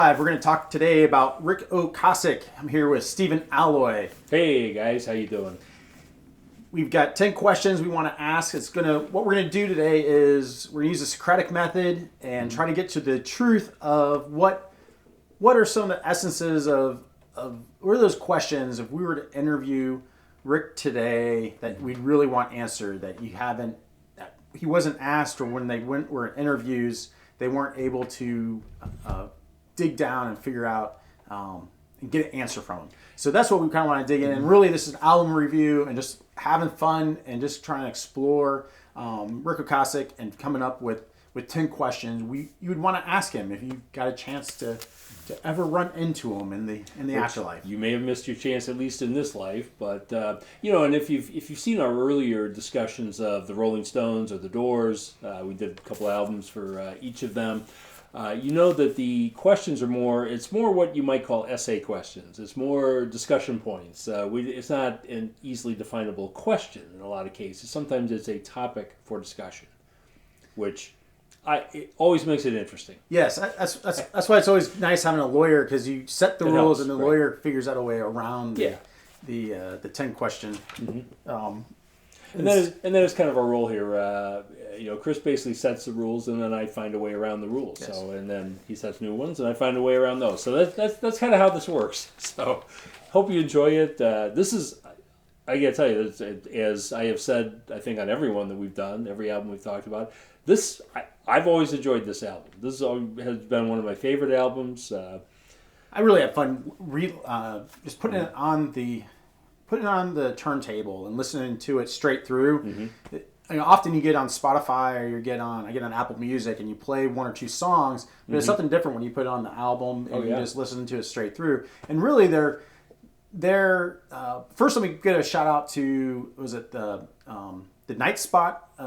We're going to talk today about Ric Ocasek. I'm here with Stephen Alloy. Hey guys, how you doing? We've got 10 questions we want to ask. What we're going to do today is we're going to use the Socratic method and try to get to the truth of what are some of the essences of what are those questions if we were to interview Rick today that we'd really want answered that he wasn't asked, or when they were in interviews they weren't able to dig down and figure out and get an answer from him. So that's what we kind of want to dig in. And really, this is an album review and just having fun and just trying to explore Ric Ocasek and coming up with 10 questions you would want to ask him if you got a chance to ever run into him in the afterlife. You may have missed your chance, at least in this life, but and if you've seen our earlier discussions of the Rolling Stones or the Doors, we did a couple albums for each of them. You know that the questions are it's more what you might call essay questions. It's more discussion points. It's not an easily definable question in a lot of cases. Sometimes it's a topic for discussion, which it always makes it interesting. Yes, that's why it's always nice having a lawyer, because you set the rules and the lawyer figures out a way around the 10 question. Mm-hmm. And that is kind of our role here. Chris basically sets the rules, and then I find a way around the rules. Yes. So, and then he sets new ones, and I find a way around those. So that's kind of how this works. So, hope you enjoy it. This is, I gotta tell you, as I have said, I think on every one that we've done, every album we've talked about, I've always enjoyed this album. This has been one of my favorite albums. I really had fun just putting it on the turntable and listening to it straight through. Mm-hmm. Often you get on Spotify or I get on Apple Music and you play one or two songs, but it's something different when you put it on the album and you just listen to it straight through. And really, they're first, let me get a shout out to the Night Spot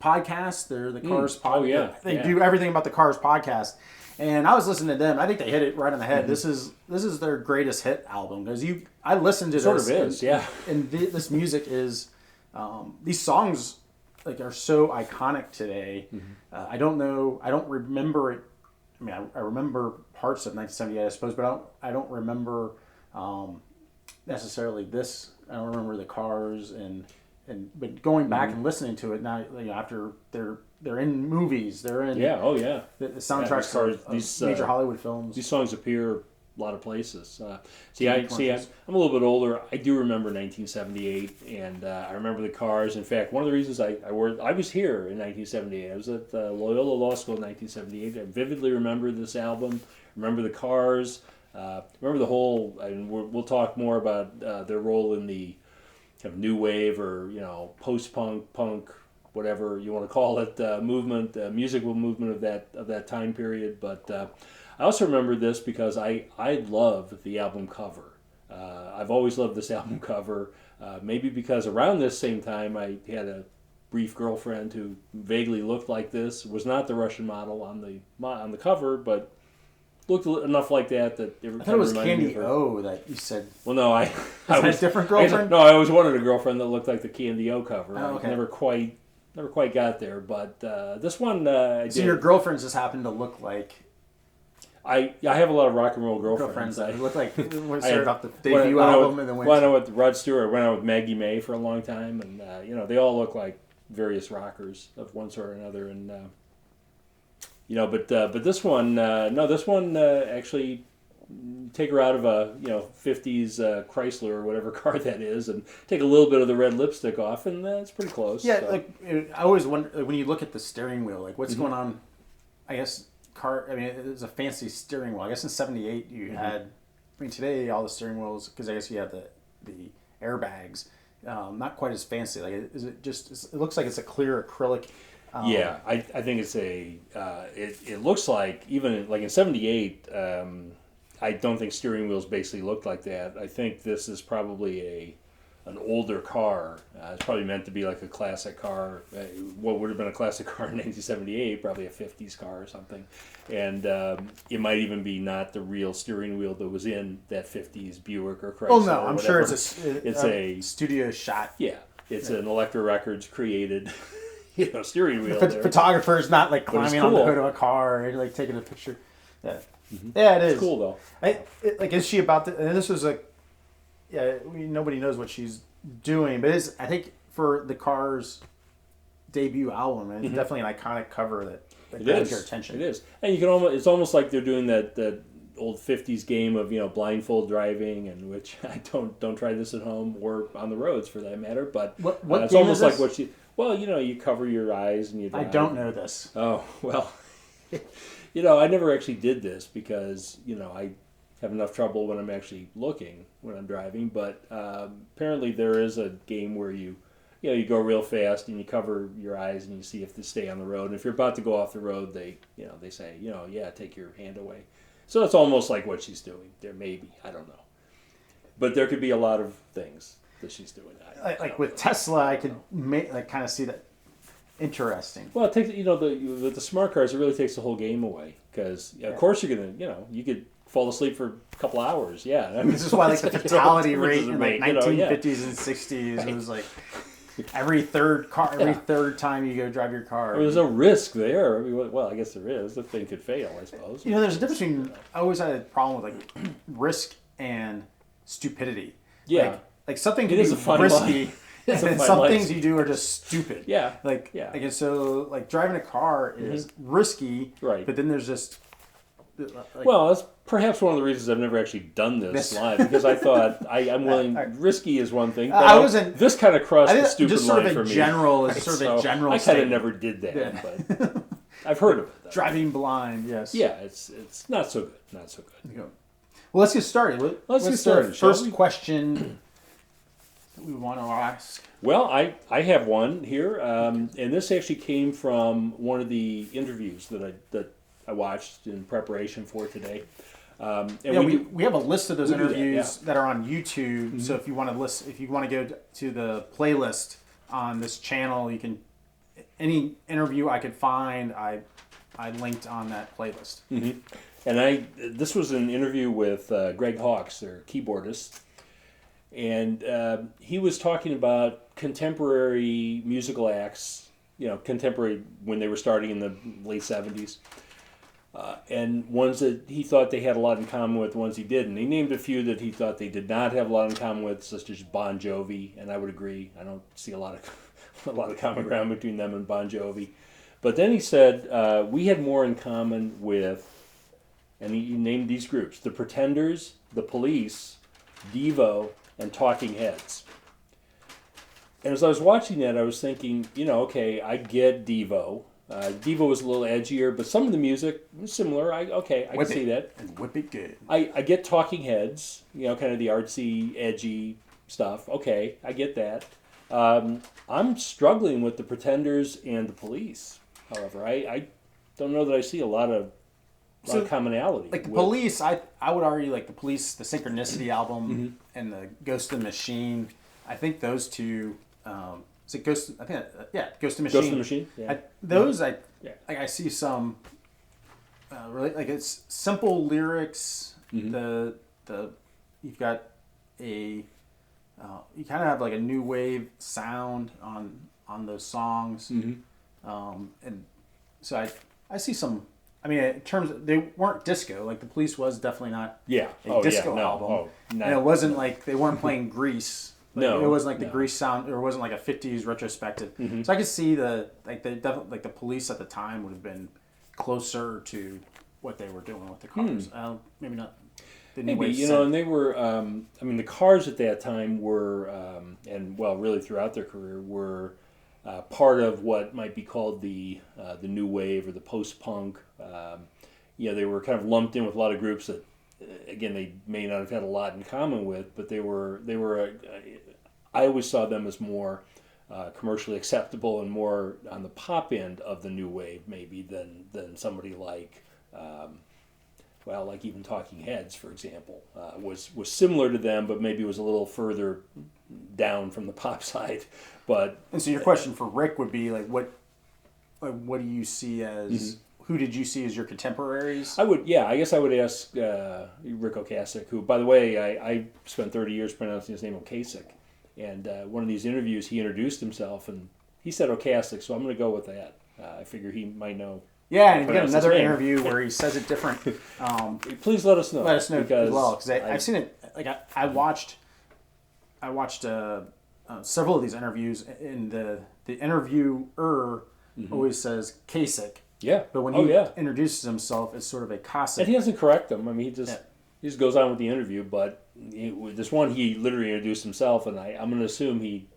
podcast. They're the Cars podcast. They do everything about the Cars podcast. And I was listening to them. I think they hit it right on the head. Mm-hmm. This is their greatest hit album, because I listened to sort of is, and this music is these songs are so iconic today. Mm-hmm. I don't remember it. I mean, I remember parts of 1978, I suppose, but I don't remember necessarily this. I don't remember the Cars but going back and listening to it now, after they're in movies, they're in the soundtracks of these major Hollywood films. These songs appear a lot of places. I'm a little bit older. I do remember 1978, and I remember the Cars. In fact, one of the reasons I was here in 1978. I was at Loyola Law School in 1978. I vividly remember this album. Remember the Cars. Remember the whole. And we'll talk more about their role in the kind of new wave or post-punk, punk, whatever you want to call it, movement, musical movement of that time period. But I also remember this because I love the album cover. I've always loved this album cover. Maybe because around this same time I had a brief girlfriend who vaguely looked like this. Was not the Russian model on the cover, but looked enough like that it I thought it was Candy O that you said. Well, no, I was a different girlfriend. I always wanted a girlfriend that looked like the Candy O cover. Oh, okay. I never quite got there, but this one. So your girlfriends just happen to look like. I have a lot of rock and roll girlfriends. That look like when started off the debut album and then went. Went out with Rod Stewart. Went out with Maggie May for a long time, and they all look like various rockers of one sort or another, and. But this one, actually, take her out of a 50s Chrysler or whatever car that is, and take a little bit of the red lipstick off, and it's pretty close. Yeah, so. I always wonder when you look at the steering wheel, what's going on. I guess it's a fancy steering wheel. I guess in '78 you had. I mean, today all the steering wheels, because I guess you have the airbags, not quite as fancy. Is it just? It looks like it's a clear acrylic. I think it's it looks like, even like in '78, I don't think steering wheels basically looked like that. I think this is probably an older car. It's probably meant to be like a classic car. What would have been a classic car in 1978, probably a 50s car or something. And it might even be not the real steering wheel that was in that 50s Buick or Chrysler. Oh no, I'm sure it's a studio shot. Yeah, it's an Elektra Records created. Steering wheel. The photographer is not climbing on the hood of a car and taking a picture. Yeah. Yeah, it is. It's cool though. Like, is she about to? And this was nobody knows what she's doing, but I think for the Cars debut album, it's definitely an iconic cover that grabs your attention. It is, and you can it's almost like they're doing that old 50s game of blindfold driving, and which I don't try this at home or on the roads for that matter, but what it's game almost is this? like what she you cover your eyes and you drive. I don't know this. Oh well. I never actually did this because I have enough trouble when I'm actually looking when I'm driving, but apparently there is a game where you go real fast and you cover your eyes and you see if they stay on the road, and if you're about to go off the road, they say take your hand away. So it's almost like what she's doing there. Maybe, I don't know, but there could be a lot of things that she's doing. Like with Tesla, I could kind of see that. Interesting. Well, it takes with the smart cars, it really takes the whole game away because of course you're gonna you could fall asleep for a couple hours. Yeah, I mean, this is why the fatality rate in 1950s and 60s it was like every third time you go drive your car. There's no risk there. Well, I guess there is. The thing could fail, I suppose. There's a difference between. I always had a problem with risk and stupidity. Yeah, like something can be risky. And then some things you do are just stupid. Yeah. And so driving a car is risky. Right. But then there's just. That's perhaps one of the reasons I've never actually done this live because I thought I'm willing. Risky is one thing. But I wasn't. This kind of crossed the stupid line for me. I kind of never did that, but I've heard of it. Though. Driving blind. Yes. Yeah, it's not so good. Not so good. Well, let's get started. Let's get started. First question. We want to ask. Well, I have one here, and this actually came from one of the interviews that I watched in preparation for today. We have a list of those interviews that are on YouTube. Mm-hmm. So if you want to go to the playlist on this channel, you can any interview I could find, I linked on that playlist. Mm-hmm. And this was an interview with Greg Hawkes, their keyboardist. And he was talking about contemporary musical acts, contemporary when they were starting in the late 70s, and ones that he thought they had a lot in common with, ones he didn't. He named a few that he thought they did not have a lot in common with, such as Bon Jovi, and I would agree. I don't see a lot of common ground between them and Bon Jovi. But then he said we had more in common with, and he named these groups: the Pretenders, the Police, Devo, and Talking Heads. And as I was watching that, I was thinking, okay, I get Devo. Devo was a little edgier, but some of the music was similar. I can see that. And whip it good. I get Talking Heads, kind of the artsy, edgy stuff. Okay, I get that. I'm struggling with the Pretenders and the Police. However, I don't know that I see a lot of commonality. Like the Police, I would argue the Police, the Synchronicity album, and the Ghost of the Machine. I think those two. Is it Ghost? I think Ghost of the Machine. Ghost of the Machine. Yeah. I see some. Really, it's simple lyrics. Mm-hmm. You've got you kind of have a new wave sound on those songs, and so I see some. I mean, in terms of, they weren't disco. The Police was definitely not a disco album. And it wasn't they weren't playing Grease. No, it wasn't the Grease sound, or it wasn't a '50s retrospective. Mm-hmm. So I could see the Police at the time would have been closer to what they were doing with the Cars. Maybe not. Maybe and they were. The Cars at that time were, really throughout their career were. Part of what might be called the new wave or the post-punk. They were kind of lumped in with a lot of groups that, again, they may not have had a lot in common with, but they were. I always saw them as more commercially acceptable and more on the pop end of the new wave, maybe than somebody like. Like even Talking Heads, for example, was similar to them, but maybe was a little further down from the pop side. And so your question for Rick would be what do you see as who did you see as your contemporaries? I guess I would ask Ric Ocasek, who, by the way, I spent 30 years pronouncing his name Ocasek, and one of these interviews he introduced himself and he said Ocasek, so I'm going to go with that. I figure he might know Yeah, and we got another interview where he says it different. Please let us know. Let us know as well, because I've seen it. Like I watched several of these interviews, and the interviewer always says Kasich. Yeah. But when he introduces himself, it's sort of a Ocasek. And he doesn't correct them. I mean, he just goes on with the interview. But this one, he literally introduced himself, and I'm going to assume he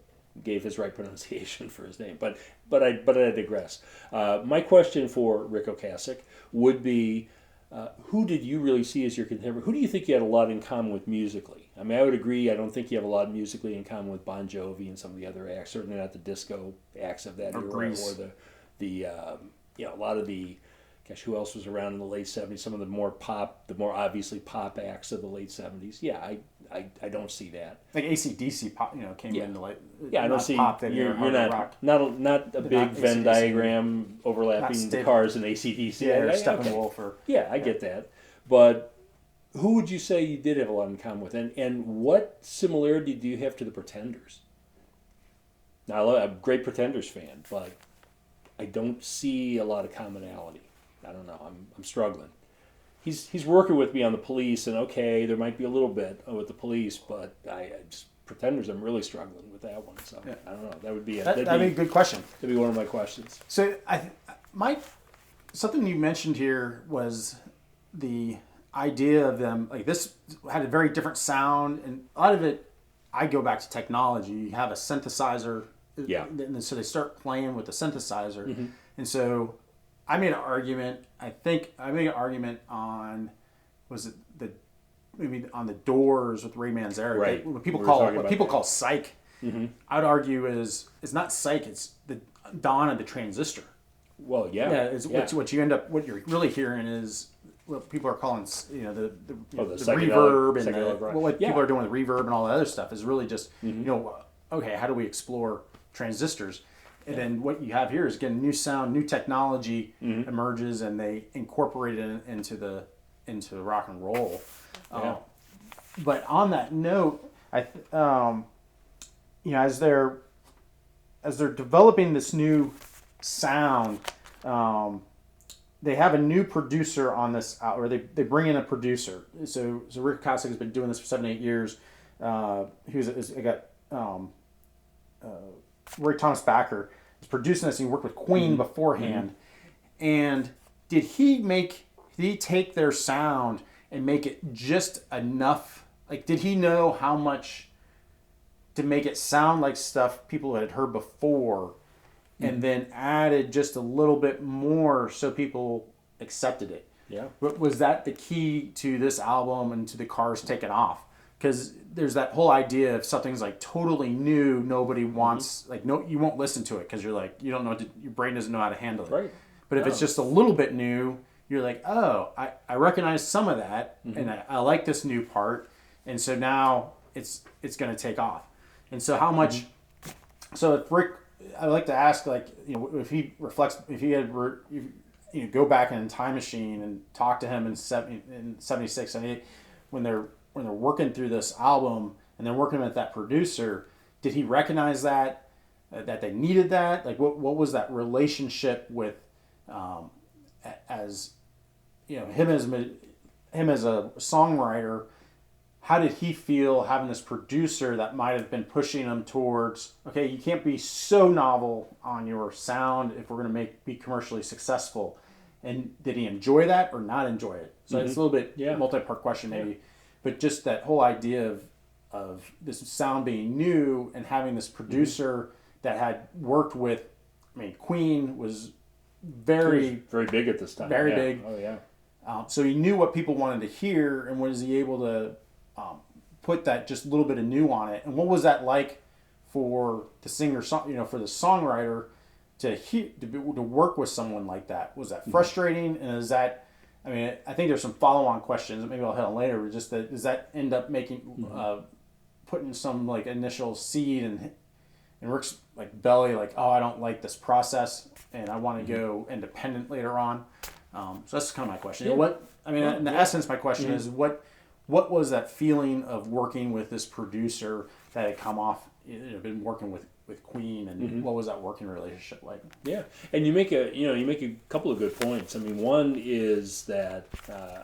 gave his right pronunciation for his name. But I digress. My question for Ric Ocasek would be, who did you really see as your contemporary? Who do you think you had a lot in common with musically? I mean, I would agree. I don't think you have a lot musically in common with Bon Jovi and some of the other acts. Certainly not the disco acts of that era, or the a lot of the, gosh, who else was around in the late 70s? Some of the more obviously pop acts of the late 70s. Yeah, I don't see that. Like AC/DC pop, came in the late. Yeah, I don't see. Pop you're not a big Venn diagram overlapping the cars in AC/DC. Yeah, or Steppenwolf. I get that. But who would you say you did have a lot in common with? And what similarity do you have to the Pretenders? Now, I'm a great Pretenders fan, but I don't see a lot of commonality. I don't know. I'm struggling. He's working with me on the Police, and okay, there might be a little bit with the Police, but I just Pretenders. I'm really struggling with that one. So I don't know. That would be that'd be a good question. That'd be one of my questions. So something you mentioned here was the idea of them, like this had a very different sound, and a lot of it, I go back to technology. You have a synthesizer. Yeah. And so they start playing with the synthesizer. And so I made an argument. I think I made an argument on, maybe on the Doors with Ray Manzarek. Right. What people call psych. I'd argue is not psych. It's the dawn of the transistor. Well, yeah. Yeah. What you're really hearing is what people are calling, the reverb and what people are doing with reverb and all that other stuff is really just, okay, how do we explore transistors? And then what you have here is, again, new sound, new technology emerges, and they incorporate it into rock and roll. But on that note, as they're developing this new sound, they have a new producer on this, or they bring in a producer. So Ric Ocasek has been doing this for 7-8 years. Roy Thomas Backer is producing this. He worked with Queen beforehand. And did he take their sound and make it just enough? Like, did he know how much to make it sound like stuff people had heard before, and then added just a little bit more so people accepted it? Yeah. Was that the key to this album and to the Cars taking off? Because there's that whole idea of something's like totally new, nobody wants, you won't listen to it because you're like, you don't know, your brain doesn't know how to handle it. Right. But if it's just a little bit new, you're like, oh, I recognize some of that, and I like this new part, and so now it's going to take off. And so how much? So if Rick, I'd like to ask, if he reflects, if he had, go back in a time machine and talk to him in 76, 78, when they're working through this album and they're working with that producer, did he recognize that they needed that? Like, what was that relationship with, as him as a songwriter? How did he feel having this producer that might have been pushing him towards, okay, you can't be so novel on your sound if we're going to be commercially successful? And did he enjoy that or not enjoy it? So it's a little bit multi-part question maybe, but just that whole idea of this sound being new and having this producer that had worked with, Queen was very big at this time. Very big. Oh yeah. So he knew what people wanted to hear, and was he able to put that just a little bit of new on it? And what was that like for the singer, for the songwriter to work with someone like that? Was that frustrating? And is that, I think there's some follow-on questions that maybe I'll hit on later, but just that, does that end up making, putting some initial seed in Rick's belly, oh, I don't like this process and I want to go independent later on? So that's kind of my question. Yeah. In the essence, my question is what was that feeling of working with this producer that had come off, been working with Queen, and what was that working relationship like? Yeah, and you make a couple of good points. I mean, one is that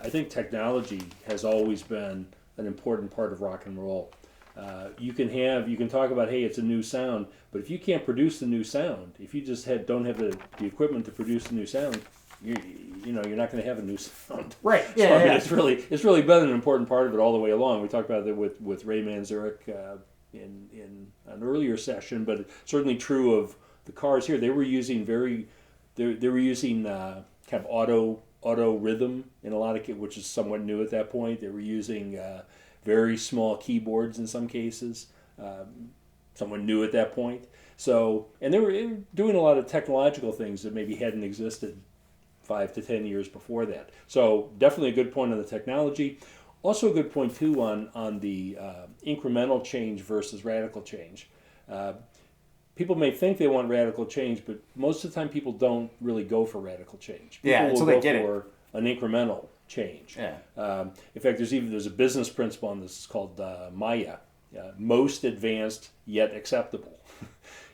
I think technology has always been an important part of rock and roll. You can talk about, hey, it's a new sound, but if you can't produce the new sound, if you just don't have the equipment to produce the new sound, you're not going to have a new sound. Right. So, I mean, it's really been an important part of it all the way along. We talked about it with Ray Manzarek in an earlier session, but it's certainly true of the cars here. They were using kind of auto rhythm in a lot of which is somewhat new at that point. They were using very small keyboards in some cases, somewhat new at that point. So, and they were doing a lot of technological things that maybe hadn't existed 5 to 10 years before that. So definitely a good point on the technology. Also a good point too on the incremental change versus radical change. People may think they want radical change, but most of the time people don't really go for radical change. People will go for an incremental change. Yeah. In fact, there's a business principle on this called Maya, most advanced yet acceptable.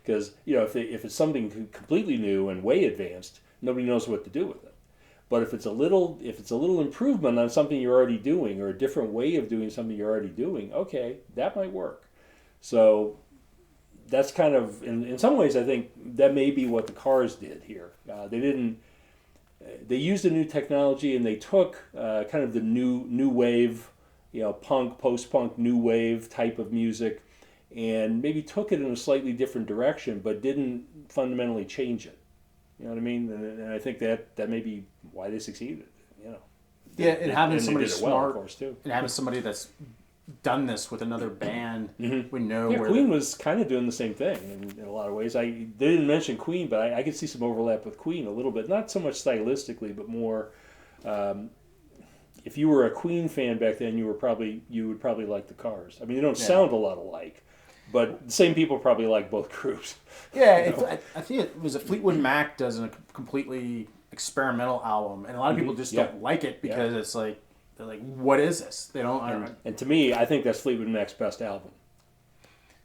Because if it's something completely new and way advanced, nobody knows what to do with it. But if it's a little improvement on something you're already doing, or a different way of doing something you're already doing, okay, that might work. So that's kind of, in some ways, I think that may be what the Cars did here. They used a new technology, and they took kind of the new wave, punk, post-punk, new wave type of music, and maybe took it in a slightly different direction, but didn't fundamentally change it. You know what I mean? And I think that may be why they succeeded. Yeah, and having somebody smart, well, of course, too. And having somebody that's done this with another band, we know. Yeah, Queen was kind of doing the same thing in a lot of ways. They didn't mention Queen, but I could see some overlap with Queen a little bit. Not so much stylistically, but more. If you were a Queen fan back then, you would probably like the Cars. I mean, they don't sound a lot alike. But the same people probably like both groups. Yeah, I think it was a Fleetwood Mac does a completely experimental album, and a lot of people just don't like it because it's like they're like, "What is this?" They don't. I don't know. And to me, I think that's Fleetwood Mac's best album.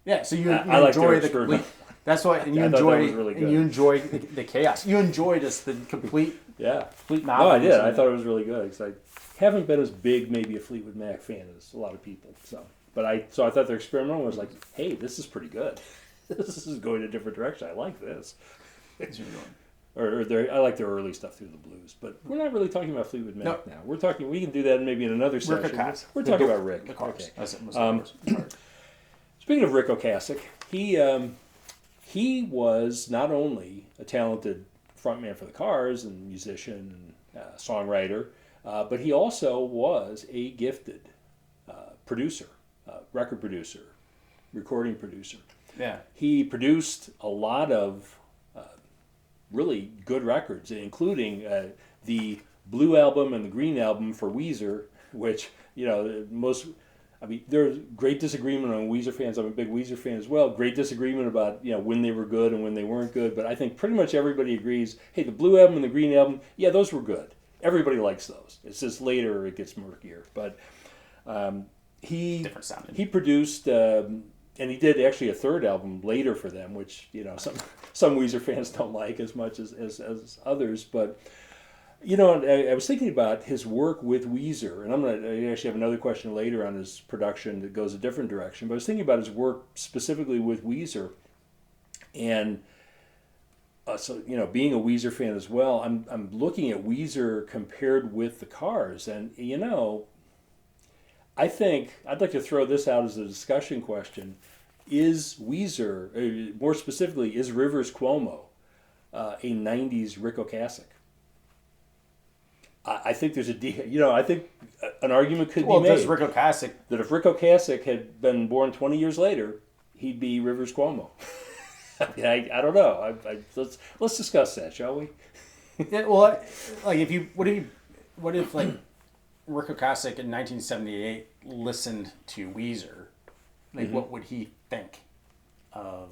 Yeah, so you enjoy the complete. That's why, and you enjoy really good. And you enjoy the chaos. You enjoy just the complete. Complete. No, I did. I thought it was really good because I haven't been as big maybe a Fleetwood Mac fan as a lot of people. But I thought their experimental was like, hey, this is pretty good. This is going a different direction. I like this. I like their early stuff through the blues, but we're not really talking about Fleetwood Mac now. We're talking. We can do that maybe in another session. We're talking about Rick. Okay. Speaking of Ric Ocasek, he was not only a talented frontman for the Cars and musician, songwriter, but he also was a gifted producer. Record producer, recording producer. Yeah. He produced a lot of really good records, including the Blue Album and the Green Album for Weezer, which, there's great disagreement on Weezer fans. I'm a big Weezer fan as well. Great disagreement about, when they were good and when they weren't good. But I think pretty much everybody agrees, hey, the Blue Album and the Green Album, yeah, those were good. Everybody likes those. It's just later it gets murkier. But he produced, and he did actually a third album later for them, which some Weezer fans don't like as much as others. But I was thinking about his work with Weezer, and I actually have another question later on his production that goes a different direction. But I was thinking about his work specifically with Weezer, and being a Weezer fan as well, I'm looking at Weezer compared with the Cars, and I think I'd like to throw this out as a discussion question. Is Weezer, more specifically, is Rivers Cuomo a 90s Ric Ocasek? I think there's I think an argument could be made. Does Ric Ocasek... That if Ric Ocasek had been born 20 years later, he'd be Rivers Cuomo. I don't know. Let's discuss that, shall we? Yeah, well, like what if Ric Ocasek in 1978 listened to Weezer, what would he think of,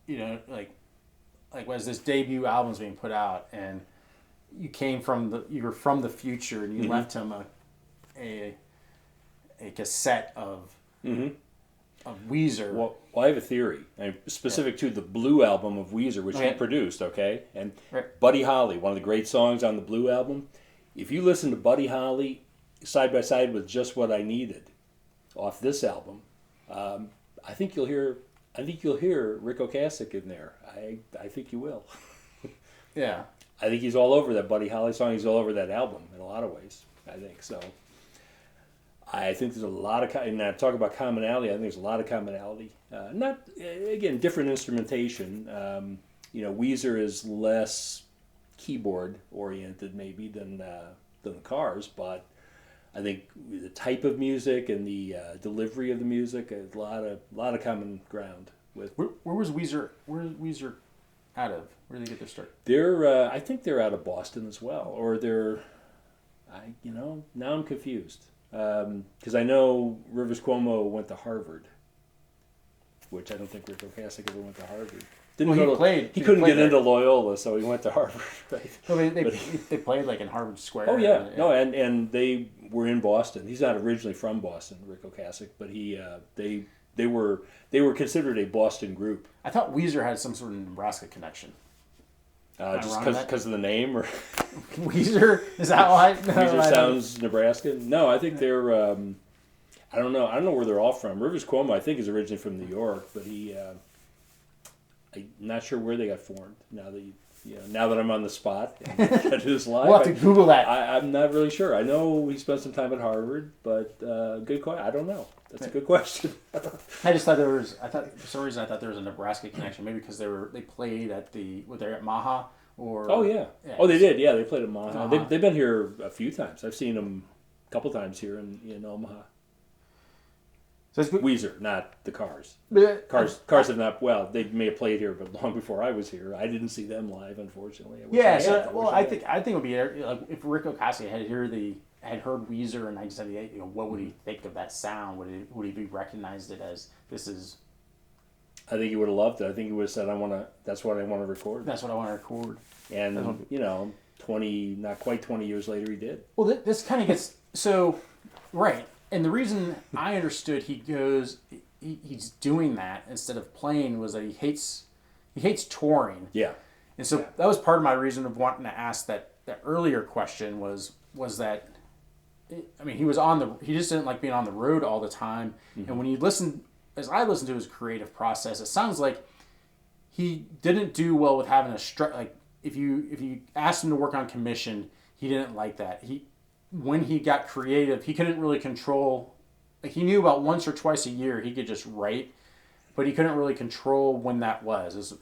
as this debut album's being put out, and you were from the future, and you left him a cassette of Weezer. Well, I have a theory, specific to the Blue album of Weezer, which he produced, okay? And Buddy Holly, one of the great songs on the Blue album. If you listen to Buddy Holly side by side with Just What I Needed off this album, I think you'll hear Ric Ocasek in there. I think you will. Yeah. I think he's all over that Buddy Holly song. He's all over that album in a lot of ways. I think so. I think there's a lot of, and I talk about commonality, I think there's a lot of commonality. Not, again, different instrumentation. Weezer is less keyboard oriented maybe than the Cars, but I think the type of music and the delivery of the music, a lot of common ground with. Where was Weezer? Where is Weezer out of? Where did they get their start? They're, I think they're out of Boston as well, or they're, now I'm confused. Because I know Rivers Cuomo went to Harvard, which I don't think Ric Ocasek ever went to Harvard. He couldn't get into Loyola, so he went to Harvard. Right? Well, they played like in Harvard Square. Oh yeah, no, and they were in Boston. He's not originally from Boston, Ric Ocasek, but they were considered a Boston group. I thought Weezer had some sort of Nebraska connection. Just because of the name, or Weezer? Is that why? No, Weezer sounds Nebraska. No, I think they're. I don't know. I don't know where they're all from. Rivers Cuomo, I think, is originally from New York, but I'm not sure where they got formed. Now that I'm on the spot, and his live, we'll have to Google that. I'm not really sure. I know he spent some time at Harvard, but good question. I don't know. That's a good question. I just thought for some reason there was a Nebraska connection. Maybe because they played at they're at Maha or. Oh yeah. Oh, they did. Yeah, they played at Maha. They've been here a few times. I've seen them a couple times here in Omaha. So it's Weezer, not the Cars. Cars have not. Well, they may have played here, but long before I was here, I didn't see them live, unfortunately. I think it would be like if Ric Ocasek had heard Weezer in 1978. What would he think of that sound? Would he be recognized it as this is? I think he would have loved it. I think he would have said, That's what I want to record. That's what I want to record. And 20, not quite 20 years later, he did. Well, this kind of gets so right. And the reason I understood he's doing that instead of playing was that he hates touring. Yeah. And so that was part of my reason of wanting to ask that earlier question was that, I mean, he just didn't like being on the road all the time. Mm-hmm. And when you as I listened to his creative process, it sounds like he didn't do well with having if you asked him to work on commission, he didn't like that. When he got creative, he couldn't really control. Like he knew about once or twice a year he could just write, but he couldn't really control when that was.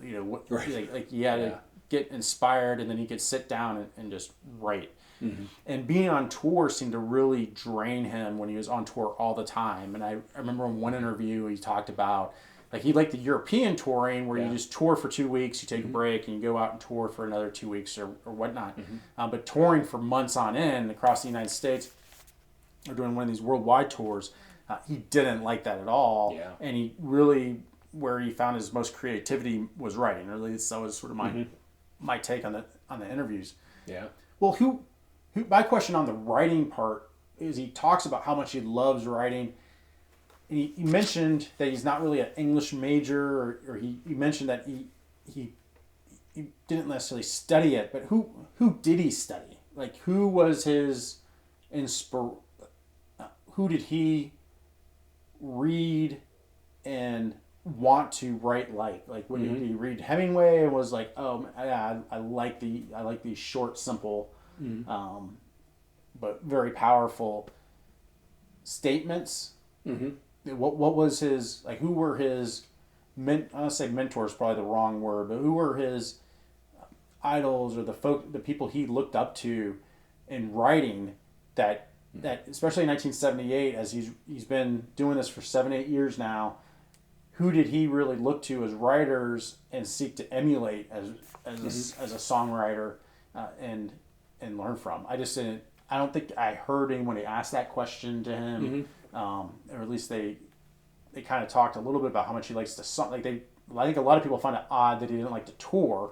Right. He had to get inspired, and then he could sit down and just write. Mm-hmm. And being on tour seemed to really drain him when he was on tour all the time. And I remember in one interview he talked about. Like he liked the European touring where you just tour for 2 weeks, you take a break, and you go out and tour for another 2 weeks or whatnot. Mm-hmm. But touring for months on end across the United States or doing one of these worldwide tours, he didn't like that at all. Yeah. And he really, where he found his most creativity was writing. Or at least that was sort of my take on the interviews. Yeah. Well, my question on the writing part is he talks about how much he loves writing. And he mentioned that he's not really an English major, or he mentioned that he didn't necessarily study it. But who did he study? Like who was his who did he read and want to write like? Like when did he read Hemingway and was like, oh yeah, I like these short, simple, but very powerful statements. Mm-hmm. What was his, like, who were his, I don't say mentors, probably the wrong word, but who were his idols or the people he looked up to in writing that especially in 1978, as he's been doing this for 7-8 years now, who did he really look to as writers and seek to emulate as a songwriter and learn from? I don't think I heard anybody ask that question to him. Mm-hmm. Or at least they kind of talked a little bit about how much he likes to song. I think a lot of people find it odd that he didn't like to tour,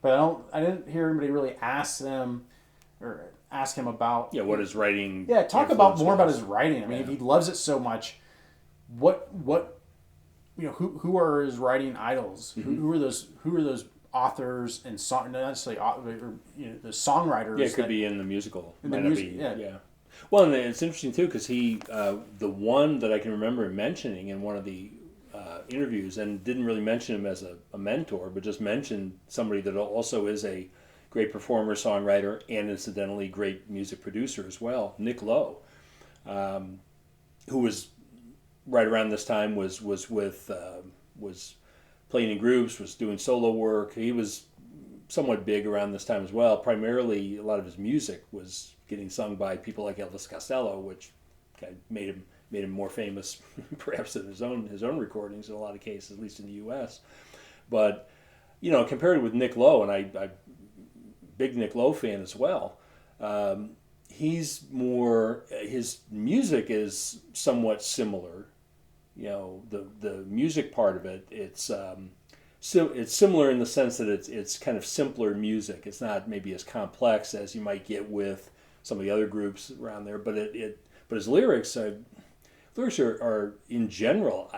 but I didn't hear anybody really ask him about what his writing. Yeah, talk about more about his writing. I mean, if he loves it so much, what who are his writing idols? Who are those authors and not necessarily the songwriters? Yeah, it could be in the musical. In the music, yeah. Well, and it's interesting too because he, the one that I can remember him mentioning in one of the interviews, and didn't really mention him as a mentor, but just mentioned somebody that also is a great performer, songwriter, and incidentally great music producer as well, Nick Lowe, who was right around this time was playing in groups, was doing solo work. He was somewhat big around this time as well. Primarily, a lot of his music was getting sung by people like Elvis Costello, which kind of made him more famous, perhaps than his own recordings in a lot of cases, at least in the U.S. But compared with Nick Lowe, and I big Nick Lowe fan as well. He's more, his music is somewhat similar. The music part of it, it's similar in the sense that it's kind of simpler music. It's not maybe as complex as you might get with some of the other groups around there, but his lyrics are in general,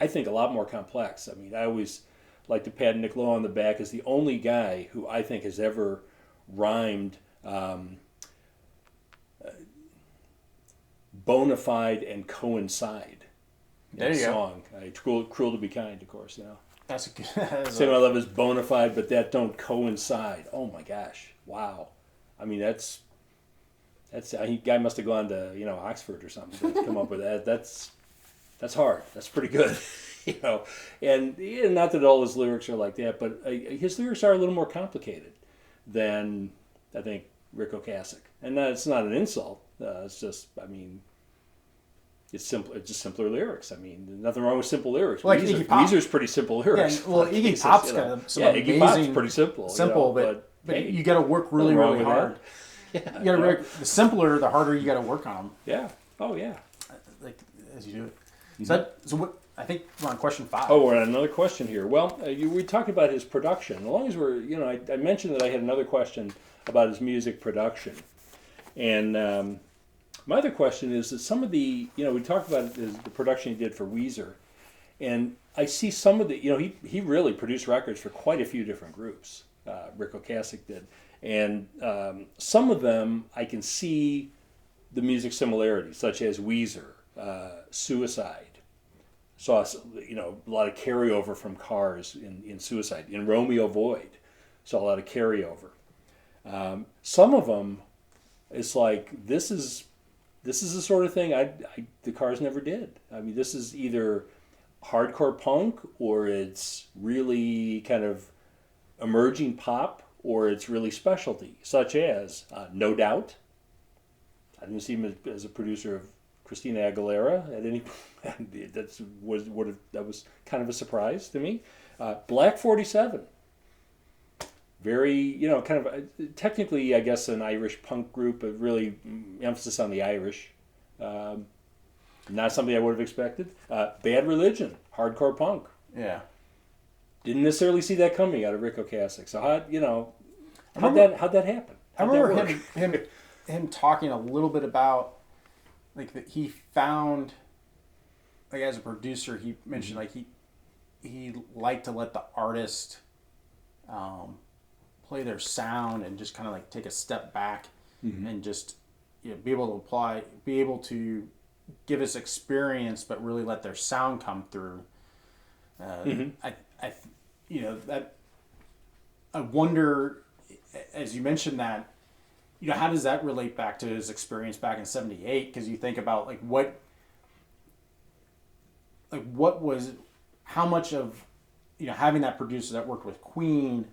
I think, a lot more complex. I mean, I always like to pat Nick Lowe on the back as the only guy who I think has ever rhymed bona fide and coincide in there a you song. Cruel to be kind, of course. That's a good. Same I love is bona fide, but that don't coincide. Oh my gosh! Wow. I mean, that's guy must have gone to Oxford or something to come up with that. That's hard. That's pretty good. And not that all his lyrics are like that, but his lyrics are a little more complicated than I think Ric Ocasek. And it's not an insult. It's just, I mean, it's simple. It's just simpler lyrics. I mean, nothing wrong with simple lyrics. Like Weezer's pretty simple lyrics. Yeah, well, Iggy Pop's got some amazing. Iggy Pop's pretty simple. Simple, but hey, you got to work really, really hard. Yeah, you got to the simpler, the harder you got to work on them. Yeah. Oh yeah. Like as you do it. So what? I think we're on question 5. Oh, we're on another question here. Well, we talked about his production. As long as we're, I mentioned that I had another question about his music production. And my other question is that some of the, we talked about the production he did for Weezer. And I see some of the, he really produced records for quite a few different groups. Ric Ocasek did. And some of them I can see the music similarities, such as Weezer, Suicide. Saw a lot of carryover from Cars in Suicide. In Romeo Void, saw a lot of carryover. Some of them, it's like this is the sort of thing the Cars never did. I mean, this is either hardcore punk or it's really kind of emerging pop or it's really specialty, such as No Doubt. I didn't see him as a producer of Christina Aguilera at any point. That was kind of a surprise to me. Black 47. Very, kind of technically, I guess, an Irish punk group, but really emphasis on the Irish. Not something I would have expected. Bad Religion, hardcore punk. Yeah. Didn't necessarily see that coming out of Ric Ocasek. So how'd that happen? I remember him talking a little bit about like that he found, like as a producer, he mentioned like he liked to let the artist play their sound and just kind of like take a step back and just be able to give us experience, but really let their sound come through. I wonder, as you mentioned that, how does that relate back to his experience back in '78? Because you think about how much of, having that producer that worked with Queen,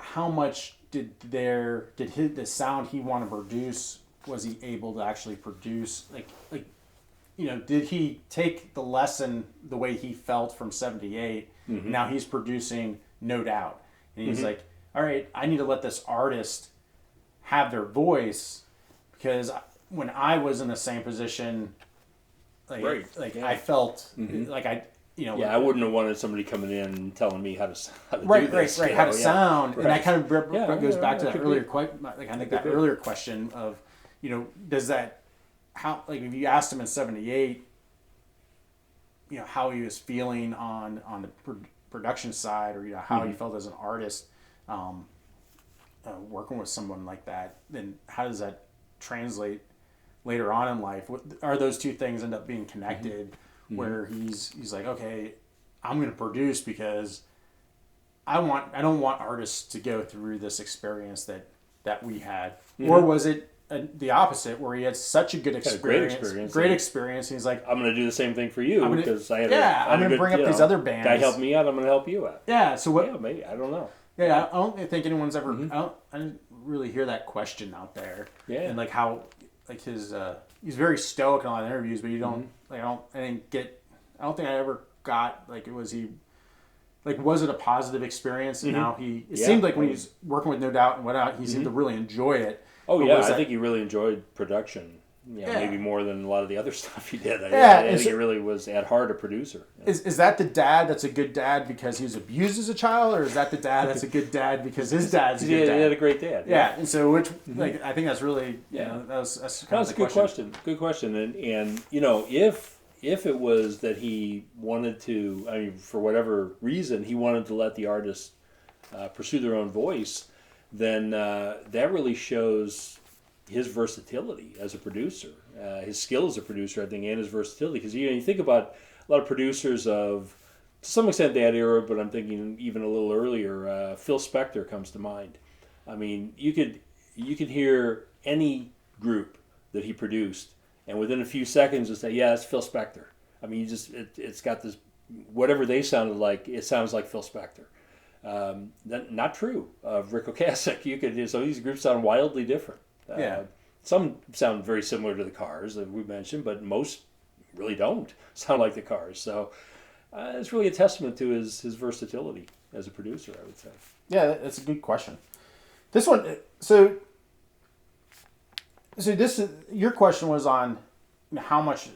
how much did the sound he wanted to produce, was he able to actually produce? Did he take the lesson the way he felt from '78? Now he's producing No Doubt. And he's like, all right, I need to let this artist have their voice, because when I was in the same position, I felt like I wouldn't have wanted somebody coming in and telling me how to do this. How to sound. And that kind of goes back to that earlier earlier question of, does that, how, like if you asked him in '78, how he was feeling on the production side, or how he felt as an artist, working with someone like that. Then how does that translate later on in life? Are those two things end up being connected, where he's like, okay, I'm going to produce because I don't want artists to go through this experience that we had, or was it the opposite, where he had such a good experience, great experience, and he's like, I'm going to do the same thing for you because I had I'm going to bring up these other bands. Guy helped me out, I'm going to help you out. Yeah. So what? Yeah, maybe, I don't know. Yeah, I don't think anyone's ever. I didn't really hear that question out there. Yeah. And like how, like his, he's very stoic in a lot of interviews, but you don't like I don't think I ever got like was it a positive experience? And now it seemed like when he was working with No Doubt and whatnot, he seemed to really enjoy it. Oh yeah, I think he really enjoyed production. Maybe more than a lot of the other stuff he did. I think he really was at heart a producer. Is that the dad that's a good dad because he was abused as a child, or is that the dad that's a good dad because his dad's a good dad? He had a great dad. Yeah, and so I think that's really that's kind of a good question. Good question, and if it was that he wanted to, I mean, for whatever reason, he wanted to let the artists pursue their own voice, then that really shows his versatility as a producer, his skill as a producer, I think, and his versatility. Because you think about a lot of producers of, to some extent, that era, but I'm thinking even a little earlier. Phil Spector comes to mind. I mean, you could hear any group that he produced, and within a few seconds, just say, "Yeah, that's Phil Spector." I mean, it's got this, whatever they sounded like, it sounds like Phil Spector. Not true of Ric Ocasek. So these groups sound wildly different. Some sound very similar to the Cars that we mentioned, but most really don't sound like the Cars. So it's really a testament to his versatility as a producer, I would say. Yeah, that's a good question. This one, so this your question was on how much,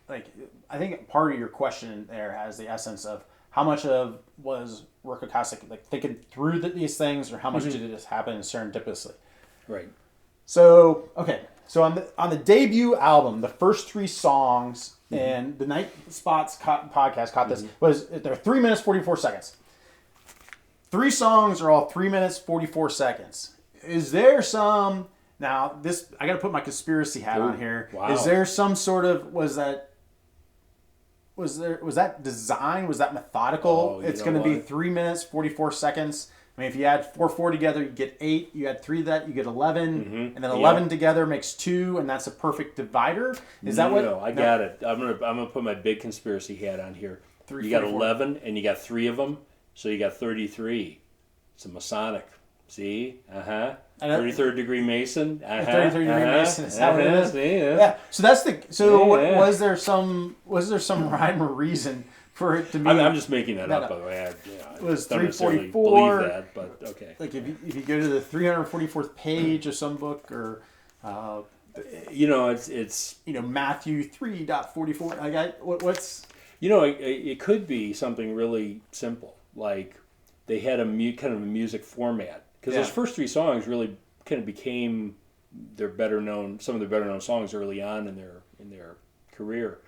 like, I think part of your question there has the essence of how much of was Ric Ocasek like thinking through these things, or how much did it just happen serendipitously? Right. So on the debut album, the first 3 songs, and the Night Spots podcast caught this, they're 3 minutes 44 seconds. 3 songs are all 3 minutes 44 seconds. Is there some now? This I got to put my conspiracy hat on here. Wow. Is there some sort of was that design? Was that methodical? It's going to be 3 minutes 44 seconds. I mean, if you add 4 together, you get 8. You add 3 to that, you get 11, and then 11 together makes 2, and that's a perfect divider. Is that what? No, I got it. I'm gonna put my big conspiracy hat on here. You got 11, and you got 3 of them, so you got 33. It's a Masonic. See? 33rd degree Mason. 33rd degree Mason is how it is. Yeah. So that's the. So was there some rhyme or reason for it to be? I'm just making that up, by the way. It was 344. Believe that, but okay. Like if you go to the 344th page of some book, or it's Matthew 3.44. Like what's it could be something really simple, like they had kind of a music format, because those first 3 songs really kind of became some of their better known songs early on in their career.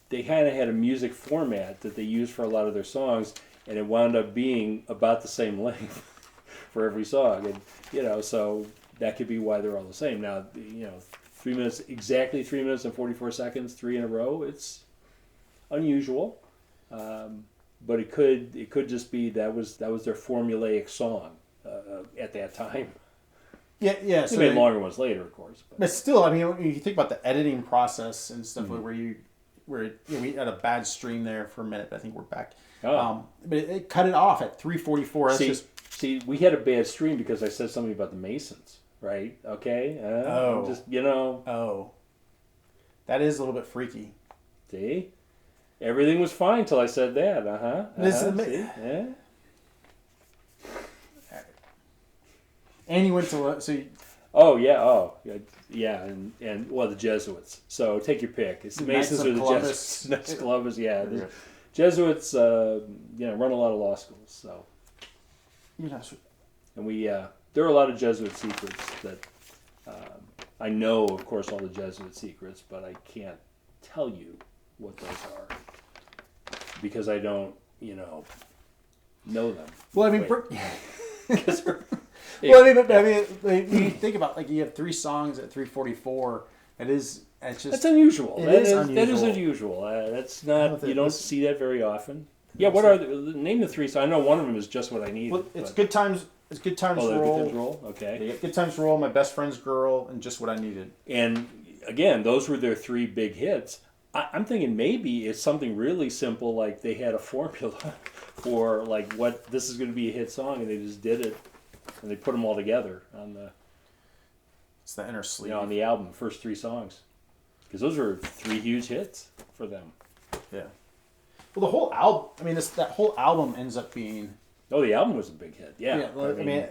They kind of had a music format that they used for a lot of their songs, and it wound up being about the same length for every song, and so that could be why they're all the same. Now, 3 minutes, exactly 3 minutes and 44 seconds, 3 in a row. It's unusual, but it could just be that was their formulaic song at that time. Yeah. So they made longer ones later, of course. But still, I mean, when you think about the editing process and stuff, where we had a bad stream there for a minute, but I think we're back. Oh. But it cut it off at 3:44. See, we had a bad stream because I said something about the Masons, right? Okay. That is a little bit freaky. See, everything was fine till I said that. See? Yeah. And you went to and the Jesuits. So take your pick. It's the Masons or the Jesuits. Knights of Columbus, yeah. The Jesuits, run a lot of law schools. So, and there are a lot of Jesuit secrets that I know, of course, all the Jesuit secrets, but I can't tell you what those are because I don't, know them. Well, I mean, you think about like you have 3 songs at 3:44. That's unusual. That is unusual. unusual. That's not you don't see that very often. Yeah, what are name the 3 songs? I know one of them is Just What I Need. Well, it's Good Times. It's Good Times Roll. Good Times Roll. Okay. Yeah, Good Times Roll, My Best Friend's Girl, and Just What I Needed. And again, those were their 3 big hits. I'm thinking maybe it's something really simple, like they had a formula for like what this is going to be a hit song, and they just did it, and they put them all together on the. It's the inner sleeve. On the album, first 3 songs, because those were 3 huge hits for them. Yeah. Well, the whole album. I mean, that whole album ends up being. Oh, the album was a big hit. Yeah. I mean,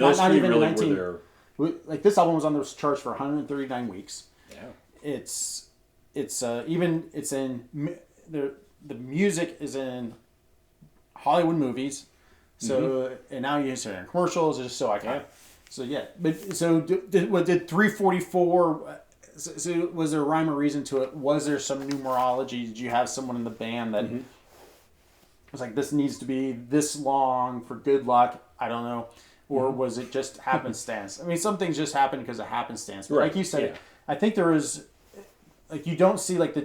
those 3 really were there. Like this album was on those charts for 139 weeks. Yeah. It's in the music is in Hollywood movies. So and now you hear it in commercials. It's just so iconic. Yeah. So yeah, but so did 344? So was there a rhyme or reason to it? Was there some numerology? Did you have someone in the band that was like, this needs to be this long for good luck? I don't know. Or was it just happenstance? I mean, some things just happen because of happenstance. But like you said, I think there is, like, you don't see like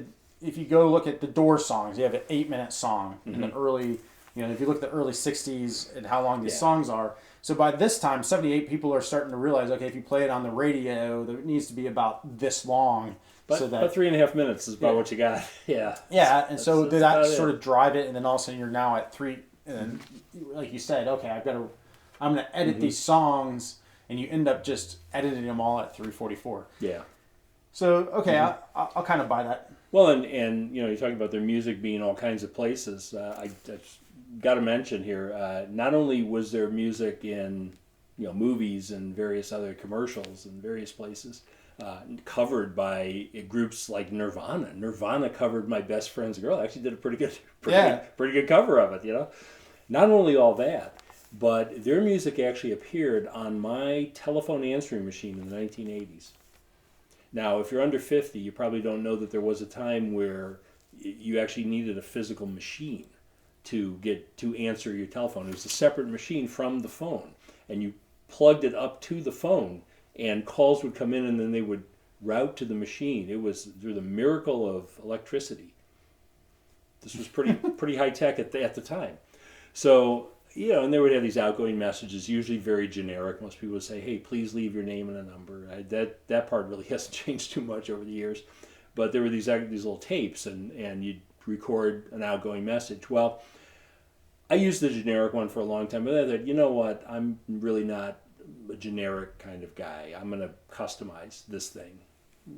if you go look at the Doors songs, you have an 8-minute song in the early, if you look at the early 60s and how long these songs are. So by this time, 78 people are starting to realize, okay, if you play it on the radio, it needs to be about this long. But, so that, but 3.5 minutes is about what you got. Yeah. Yeah, and so did that sort of drive it, and then all of a sudden you're now at 3, and then, like you said, okay, I'm going to edit these songs, and you end up just editing them all at 3:44. Yeah. So, okay, I'll kind of buy that. Well, and you're talking about their music being all kinds of places. I got to mention here, not only was there music in movies and various other commercials in various places, covered by groups like Nirvana. Nirvana covered My Best Friend's Girl. I actually did a pretty good cover of it. Not only all that, but their music actually appeared on my telephone answering machine in the 1980s. Now, if you're under 50, you probably don't know that there was a time where you actually needed a physical machine to answer your telephone. It was a separate machine from the phone, and you plugged it up to the phone, and calls would come in, and then they would route to the machine. It was through the miracle of electricity. This was pretty high tech at the time. So, and they would have these outgoing messages, usually very generic. Most people would say, hey, please leave your name and a number. That part really hasn't changed too much over the years. But there were these little tapes, and you'd record an outgoing message. Well, I used the generic one for a long time, but I thought, you know what, I'm really not a generic kind of guy. I'm going to customize this thing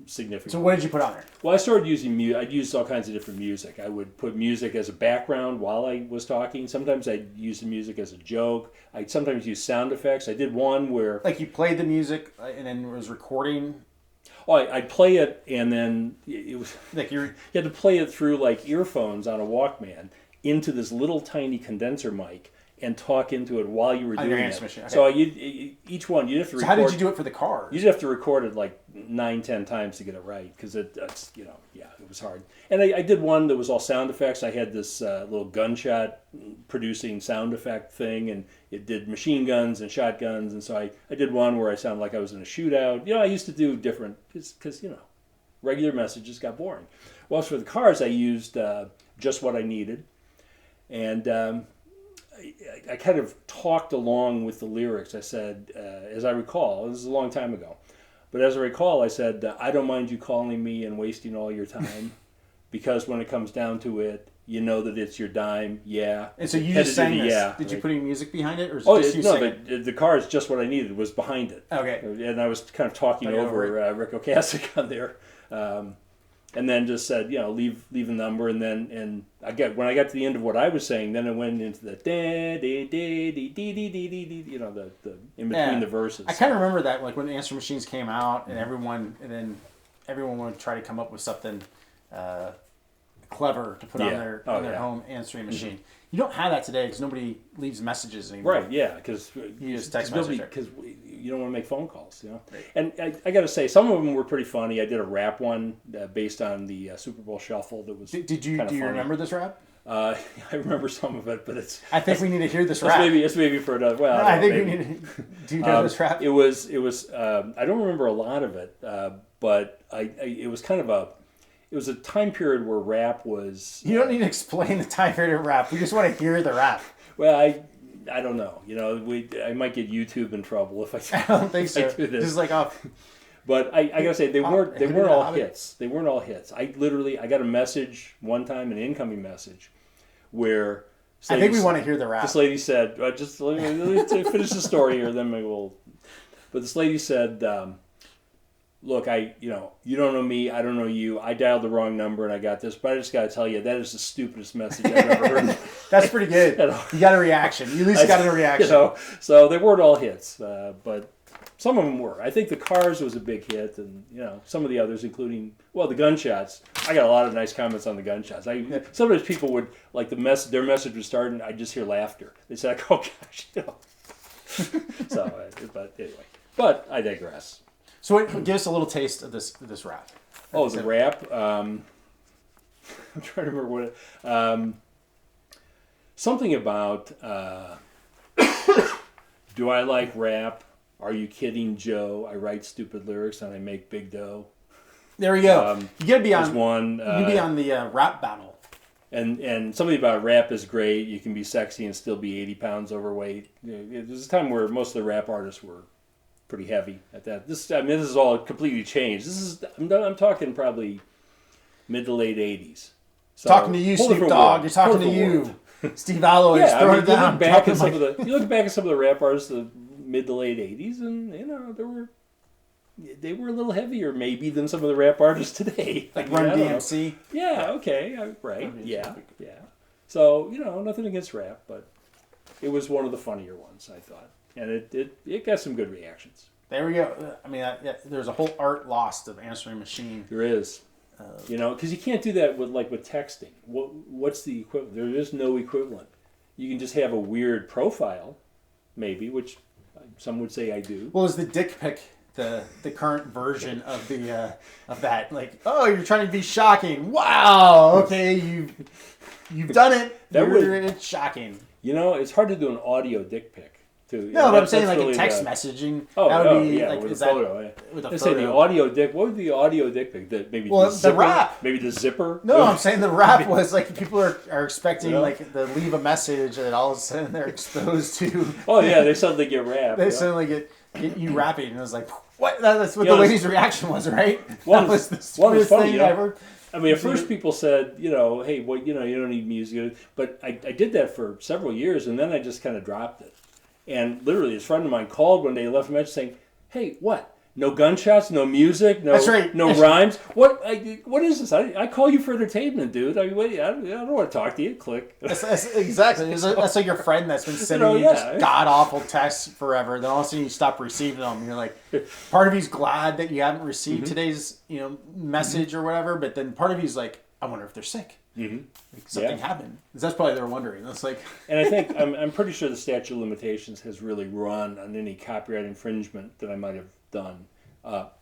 significantly. So what did you put on there? Well, I started using I'd use all kinds of different music. I would put music as a background while I was talking. Sometimes I'd use the music as a joke. I'd sometimes use sound effects. I did one where... Like you played the music and then was recording... Oh, I'd play it, and then it was like you had to play it through like earphones on a Walkman into this little tiny condenser mic and talk into it while you were doing it. Okay. So each one you'd have to record. So how did you do it for the cars? You'd have to record it like 9-10 times to get it right, because it was hard. And I did one that was all sound effects. I had this little gunshot producing sound effect thing, and it did machine guns and shotguns. And so I did one where I sounded like I was in a shootout. I used to do different, because regular messages got boring. Well, for the cars, I used Just What I Needed, and I kind of talked along with the lyrics. I said, as I recall, this is a long time ago, but as I recall, I said, I don't mind you calling me and wasting all your time, because when it comes down to it, you know that it's your dime, yeah. And so you just sang this. Yeah, Did you put any music behind it? Or just you singing? The car is Just What I Needed was behind it. Okay. And I was kind of talking over Ric Ocasek on there. And then just said, leave a number, and when I got to the end of what I was saying, then it went into the the in between the verses. I kind of remember that, like when answer machines came out, and everyone would try to come up with something clever to put on their home answering machine. You don't have that today because nobody leaves messages anymore. Right? Yeah, because you just text message. Because you don't want to make phone calls, Right. And I got to say, some of them were pretty funny. I did a rap one based on the Super Bowl Shuffle. That was do you remember this rap? I remember some of it, but it's. I think we need to hear this rap. It's maybe for another. Well, no, I think we need to. Do you know this rap? It was. I don't remember a lot of it, but it was kind of a. It was a time period where rap was. You don't need to explain the time period of rap. We just want to hear the rap. Well, I don't know. I might get YouTube in trouble if I don't think so. do this. Just like off. But I gotta say they weren't all hits. They weren't all hits. I got a message one time, an incoming message, where I think we want to hear the rap. This lady said, "Just let me finish the story here, then maybe we'll." But this lady said, "Look, you don't know me, I don't know you. I dialed the wrong number and I got this, but I just gotta tell you that is the stupidest message I've ever heard." That's pretty good. You got a reaction. You at least got a reaction. So they weren't all hits, but. Some of them were. I think the Cars was a big hit, and some of the others, including the gunshots. I got a lot of nice comments on the gunshots. Sometimes people would their message would start, and I'd just hear laughter. They said, "Oh gosh," So, but anyway, I digress. So, give us a little taste of this rap. Oh, the rap. I'm trying to remember what something about. Do I like rap? Are you kidding, Joe? I write stupid lyrics and I make big dough. There we go. You gotta be on one. You can be on the rap battle. And something about rap is great. You can be sexy and still be 80 pounds overweight. There's a time where most of the rap artists were pretty heavy at that. This is all completely changed. I'm talking probably mid to late 80s. So, talking to you, Snoop Dogg. You're talking to you, Steve Alloy. Throwing it down. You look back at some of the rap artists. Mid to late 80s, and they were a little heavier maybe than some of the rap artists today. Like Run DMC. Yeah. Okay. Right. Yeah. So nothing against rap, but it was one of the funnier ones, I thought, and it got some good reactions. There we go. I mean, there's a whole art lost of answering machine. There is. Because you can't do that with texting. What's the equivalent? There is no equivalent. You can just have a weird profile, maybe, which. Some would say I do. Well, is the dick pic the current version of of that? Like, oh, you're trying to be shocking. Wow. Okay, you've done it. It's shocking. It's hard to do an audio dick pic too. No, but I'm saying like really a text messaging. That would be like with a photo. With a photo. Say the audio dick. What would the audio dick pic? Maybe the zipper, rap. Maybe the zipper. No, I'm saying the rap was like people are expecting to leave a message, and all of a sudden they're exposed to. Oh yeah, they suddenly get rapped. They suddenly get you rapping, and it was like, what? That's what the lady's reaction was, right? That was the stupidest thing ever. I mean, at first people said, hey, you don't need music, but I did that for several years, and then I just kind of dropped it. And literally, this friend of mine called one day and left a message saying, "Hey, what? No gunshots, no music, no That's right. No rhymes. What is this? I call you for entertainment, dude. I mean, I don't want to talk to you. Click." That's exactly. That's like your friend that's been sending you just god awful texts forever. Then all of a sudden you stop receiving them. And you're like, part of you's glad that you haven't received today's message or whatever, but then part of you's like, I wonder if they're sick. Mm-hmm. Like something happened. That's probably they're wondering. That's like. And I think I'm pretty sure the statute of limitations has really run on any copyright infringement that I might have done.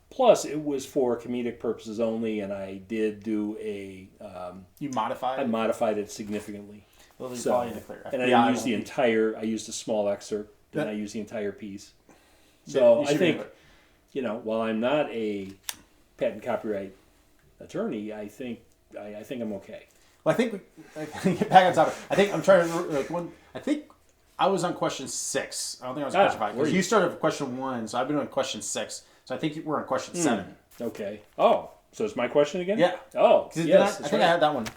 Plus, it was for comedic purposes only, and I did do a. You modified. I modified it significantly. Well, and I didn't use the entire. I used a small excerpt, and I used the entire piece. So I think, while I'm not a patent copyright attorney, I think I'm okay. Well, I think back on topic. I think I'm trying to I think I was on question 6. I don't think I was on question 5 because you started with question 1, so I've been on question 6. So I think we're on question 7. Okay. Oh, so it's my question again? Yeah. Oh, yes. I think I had that one.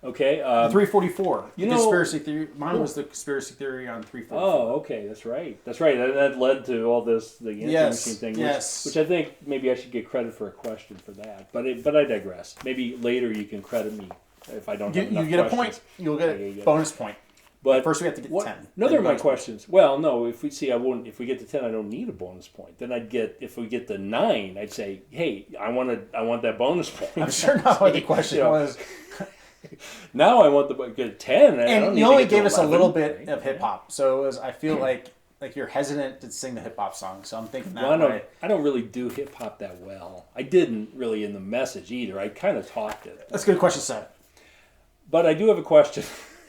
Okay. 344. Conspiracy theory. Mine was the conspiracy theory on 344. Oh, okay. That's right. That led to all this the answering machine thing. Which I think maybe I should get credit for a question for that. But I digress. Maybe later you can credit me if I don't have enough You get questions. A point. You'll get a bonus point. But first we have to get to 10. Another of my questions. Well, no. If we get to 10, I don't need a bonus point. Then if we get to 9, I'd say, hey, I want that bonus point. I'm sure not what the question was. Now I want the 10. And you only gave us a little bit of hip hop, so I feel like you're hesitant to sing the hip hop song. So I'm thinking that way. I don't really do hip hop that well. I didn't really in the message either. I kind of talked it. That's a good question, Seth. But I do have a question.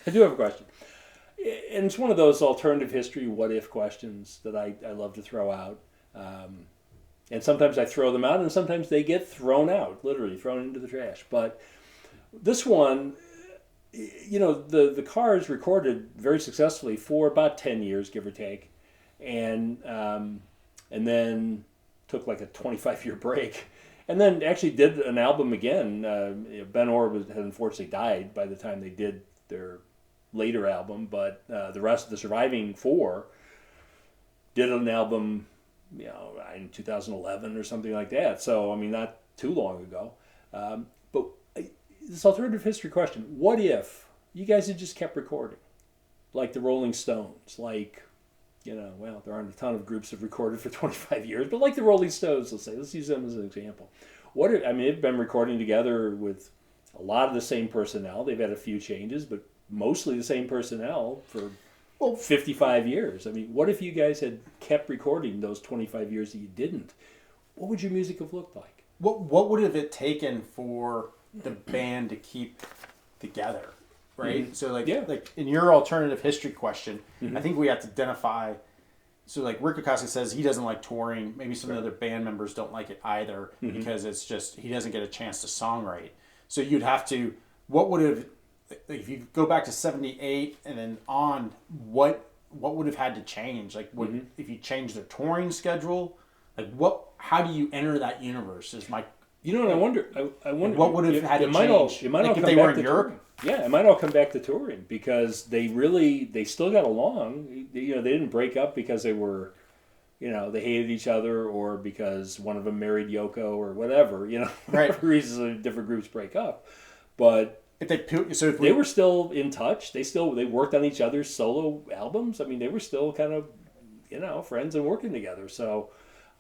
And it's one of those alternative history what if questions that I love to throw out. And sometimes I throw them out, and sometimes they get thrown out, literally thrown into the trash. But this one, the Cars recorded very successfully for about 10 years, give or take, and then took like a 25-year break, and then actually did an album again. Ben Orr had unfortunately died by the time they did their later album, but the rest of the surviving four did an album, in 2011 or something like that. So, I mean, not too long ago. But this alternative history question, what if you guys had just kept recording? Like the Rolling Stones, there aren't a ton of groups that have recorded for 25 years, but like the Rolling Stones, let's use them as an example. They've been recording together with a lot of the same personnel. They've had a few changes, but mostly the same personnel for 55 years. I mean, what if you guys had kept recording those 25 years that you didn't? What would your music have looked like? What would have it taken for the band to keep together, right? Mm-hmm. So like in your alternative history question, I think we have to identify. So like Ric Ocasek says he doesn't like touring. Maybe some of the other band members don't like it either because it's just he doesn't get a chance to songwrite. So you'd have to if you go back to 78 and then on, what would have had to change? Like, if you change their touring schedule? Like, how do you enter that universe? Is my I wonder. I wonder what would have had to change. It might all if come they back were in to Europe. Touring. Yeah, it might all come back to touring because they still got along. They didn't break up because they were, they hated each other or because one of them married Yoko or whatever. Right. Reasons different groups break up, but. If they were still in touch. They worked on each other's solo albums. I mean, they were still kind of, friends and working together. So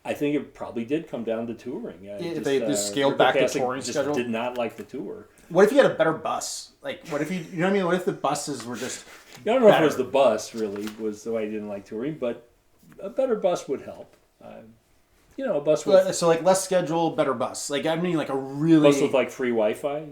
I think it probably did come down to touring. They just scaled back the touring schedule. Did not like the tour. What if you had a better bus? Like, what if you know what I mean? What if the buses were just I don't know if it was the bus really was the way I didn't like touring, but a better bus would help. A bus with... So, like, less schedule, better bus. Like, I mean, like, a really... Bus with, like, free Wi-Fi,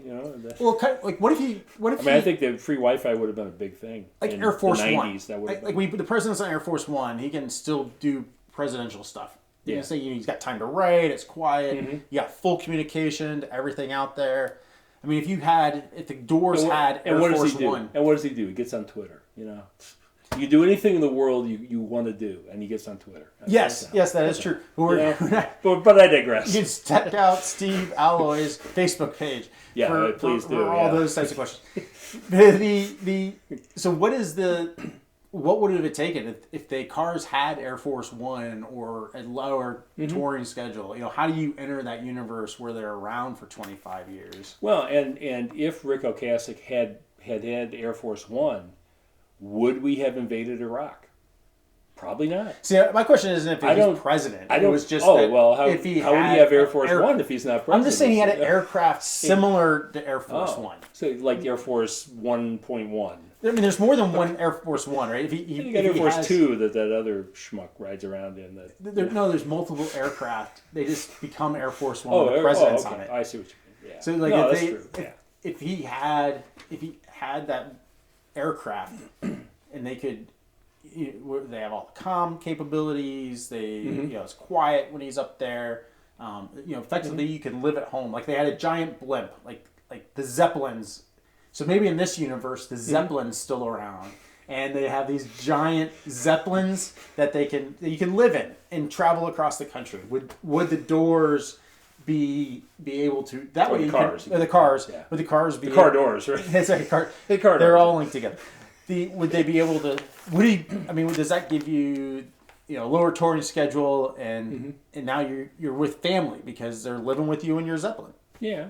Well, like, what if I think the free Wi-Fi would have been a big thing. Like Air Force the 90s, One. That would have like, the president's on Air Force One, he can still do presidential stuff. You can say he's got time to write, it's quiet, you got full communication to everything out there. I mean, if the Doors had Air Force One... And what does he do? He gets on Twitter, You do anything in the world you want to do, and he gets on Twitter. Yes, that is true. But I digress. You can check out Steve Alloy's Facebook page. Please do. For all those types of questions. So what would it have taken if the Cars had Air Force One or a lower touring schedule? How do you enter that universe where they're around for 25 years? Well, and if Ric Ocasek had Air Force One, would we have invaded Iraq? Probably not. See, my question isn't if he was president. It was just how would he have Air Force One if he's not president? I'm just saying he had an aircraft similar to Air Force One. So like Air Force 1.1. I mean, there's more than one Air Force One, right? You got Air Force 2 that other schmuck rides around in. There's multiple aircraft. They just become Air Force One with the president's on it. I see what you mean. Yeah. So like if he had that aircraft and they could, they have all the comm capabilities. It's quiet when he's up there. Effectively you can live at home. Like they had a giant blimp, like the Zeppelins. So maybe in this universe, the Zeppelin's still around, and they have these giant Zeppelins that you can live in and travel across the country. Would the Doors be able to that way? The cars, the cars. Yeah. Would the cars be the car doors? Right? It's like a car. The car. They're doors. all linked together. Would they be able to? Does that give you lower touring schedule and now you're with family because they're living with you in your Zeppelin? Yeah.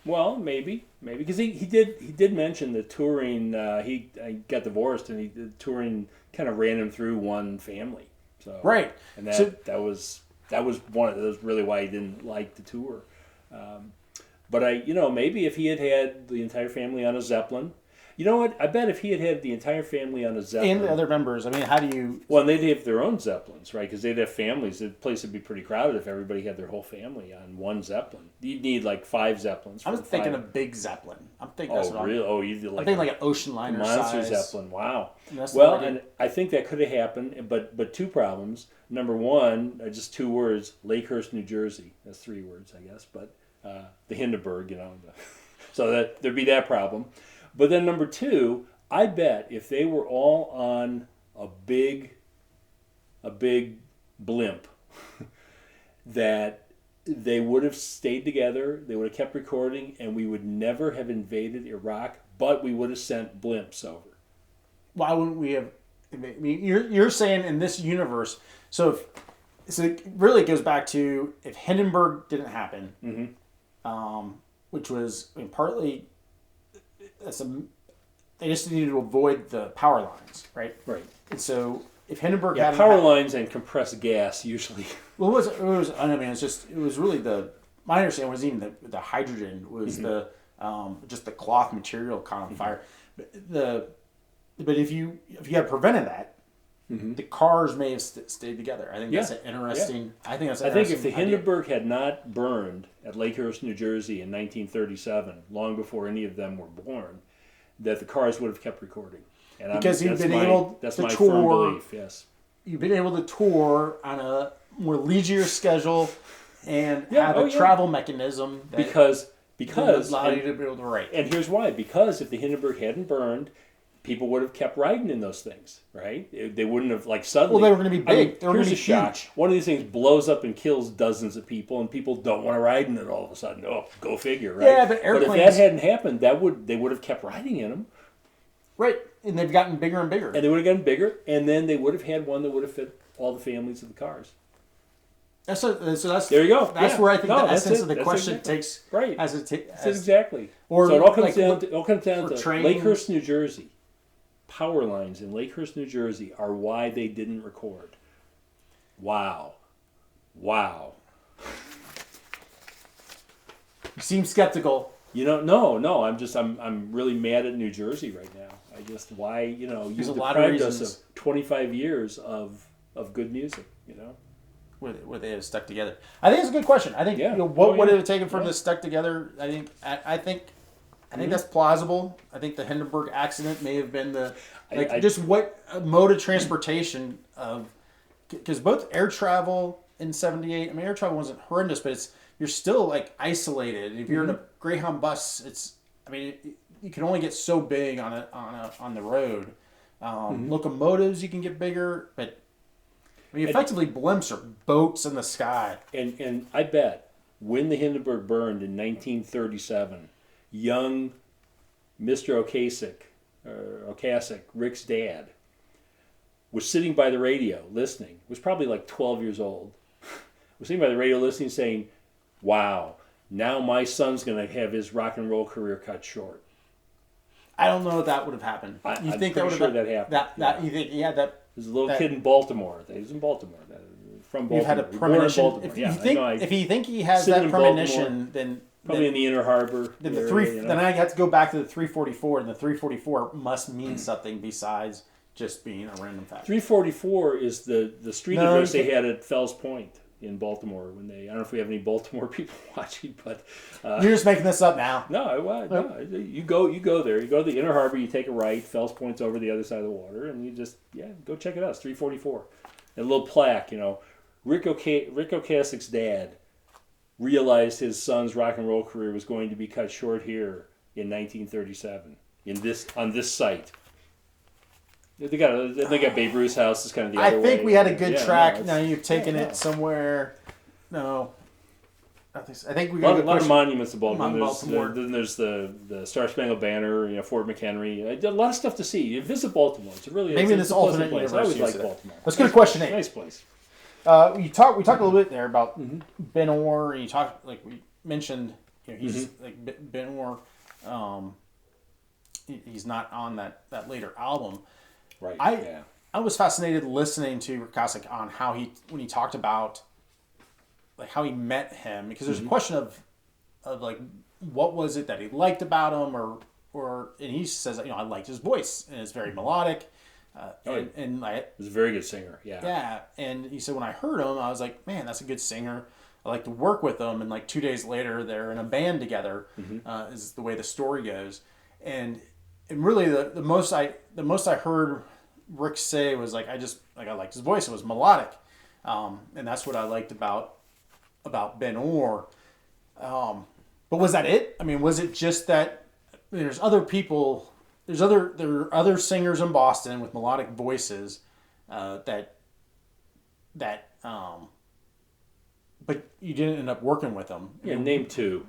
Well, maybe because he did mention the touring. He got divorced and the touring kind of ran him through one family. So right, and that was one of those really why he didn't like the tour. But maybe if he had the entire family on a Zeppelin, you know what? I bet if he had the entire family on a Zeppelin and the other members, I mean, how do you? Well, they'd have their own Zeppelins, right? Because they'd have families. The place would be pretty crowded if everybody had their whole family on one Zeppelin. You'd need like 5 Zeppelins. I was thinking a big Zeppelin. I'm thinking that's what really? Oh, you'd I'm thinking like an ocean liner monster size Zeppelin. Wow. Well, and I think that could have happened, but 2 problems. Number 1, just 2 words: Lakehurst, New Jersey. That's 3 words, I guess. But the Hindenburg, so that there'd be that problem. But then number 2. I bet if they were all on a big blimp, that they would have stayed together, they would have kept recording, and we would never have invaded Iraq, but we would have sent blimps over. Why wouldn't we have? I mean, you're saying in this universe, so it really goes back to if Hindenburg didn't happen, which was partly they just needed to avoid the power lines, right? Right. And so if Hindenburg had power lines and compressed gas usually. Well, it was. I mean, it was really my understanding was even the hydrogen was just the cloth material caught on fire. But if you had prevented that, the cars may have stayed together. I think that's an interesting. Yeah. I think if the Hindenburg had not burned at Lakehurst, New Jersey in 1937, long before any of them were born, that the cars would have kept recording. And because you've been able to tour. Firm belief, yes. You've been able to tour on a more leisure schedule and have a travel mechanism that because allow you to be able to write. And here's why: because if the Hindenburg hadn't burned, people would have kept riding in those things, right? They wouldn't have suddenly. Well, they were going to be big. I mean, they were going to be shock. huge. One of these things blows up and kills dozens of people, and people don't want to ride in it all of a sudden. Oh, go figure, right? Yeah, but airplanes. But if that hadn't happened, they would have kept riding in them. Right, and they've gotten bigger and bigger. And they would have gotten bigger, and then they would have had one that would have fit all the families of the cars. So that's there you go. That's where I think the essence of the question takes. Right. As exactly. Or so it all comes down to trains. Lakehurst, New Jersey. Power lines in Lakehurst, New Jersey are why they didn't record. Wow. You seem skeptical. No. I'm really mad at New Jersey right now. Why you deprived us of 25 years of good music, Where they have stuck together. I think it's a good question. I think what would it have taken for them to stuck together? I think that's plausible. I think the Hindenburg accident may have been just what mode of transportation because both air travel in '78. I mean, air travel wasn't horrendous, but you're still isolated. If you're in a Greyhound bus, you can only get so big on the road. Locomotives you can get bigger, but effectively blimps are boats in the sky. And I bet when the Hindenburg burned in 1937, young Mr. Ocasek, Ric's dad, was sitting by the radio listening. Was probably 12 years old. Was sitting by the radio listening, saying, "Wow, now my son's going to have his rock and roll career cut short." I don't know if that would have happened. I'm pretty sure that happened. You think that. There's a little kid in Baltimore. He was in Baltimore. From Baltimore. You've had a premonition. If you think he has that premonition, then probably in the Inner Harbor. Then then I have to go back to the 344, and the 344 must mean something besides just being a random fact. 344 is the street address they had at Fells Point in Baltimore. I don't know if we have any Baltimore people watching, but you're just making this up now. No. You go there. You go to the Inner Harbor. You take a right. Fells Point's over the other side of the water, and you just go check it out. It's 344. A little plaque, Ric Ocasek's dad realized his son's rock and roll career was going to be cut short here in 1937 on this site. They got Babe Ruth's house. Is kind of the other way. I think we had a good track. Now you've taken it somewhere. No, I think we got a lot of monuments to Baltimore. Then there's the Star Spangled Banner. Fort McHenry. A lot of stuff to see. Visit Baltimore. It's maybe in this alternate place. I always like Baltimore. Let's go to question 8. Nice place. We talked a little bit there about Ben Orr. And you talked we mentioned. He's Ben Orr. He's not on that later album. Right. I was fascinated listening to Ric Ocasek on how when he talked about how he met him, because there's a question of like what was it that he liked about him, and he says, I liked his voice and it's very melodic. And he's a very good singer. Yeah. Yeah. And he said, when I heard him, I was like, man, that's a good singer. I like to work with him. And like 2 days later, they're in a band together, is the way the story goes. And really the most I heard Rick say was like, I liked his voice. It was melodic. And that's what I liked about Ben Orr. But was that it? I mean, was it just that there's other people, there are other singers in Boston with melodic voices, but you didn't end up working with them. Yeah, name two.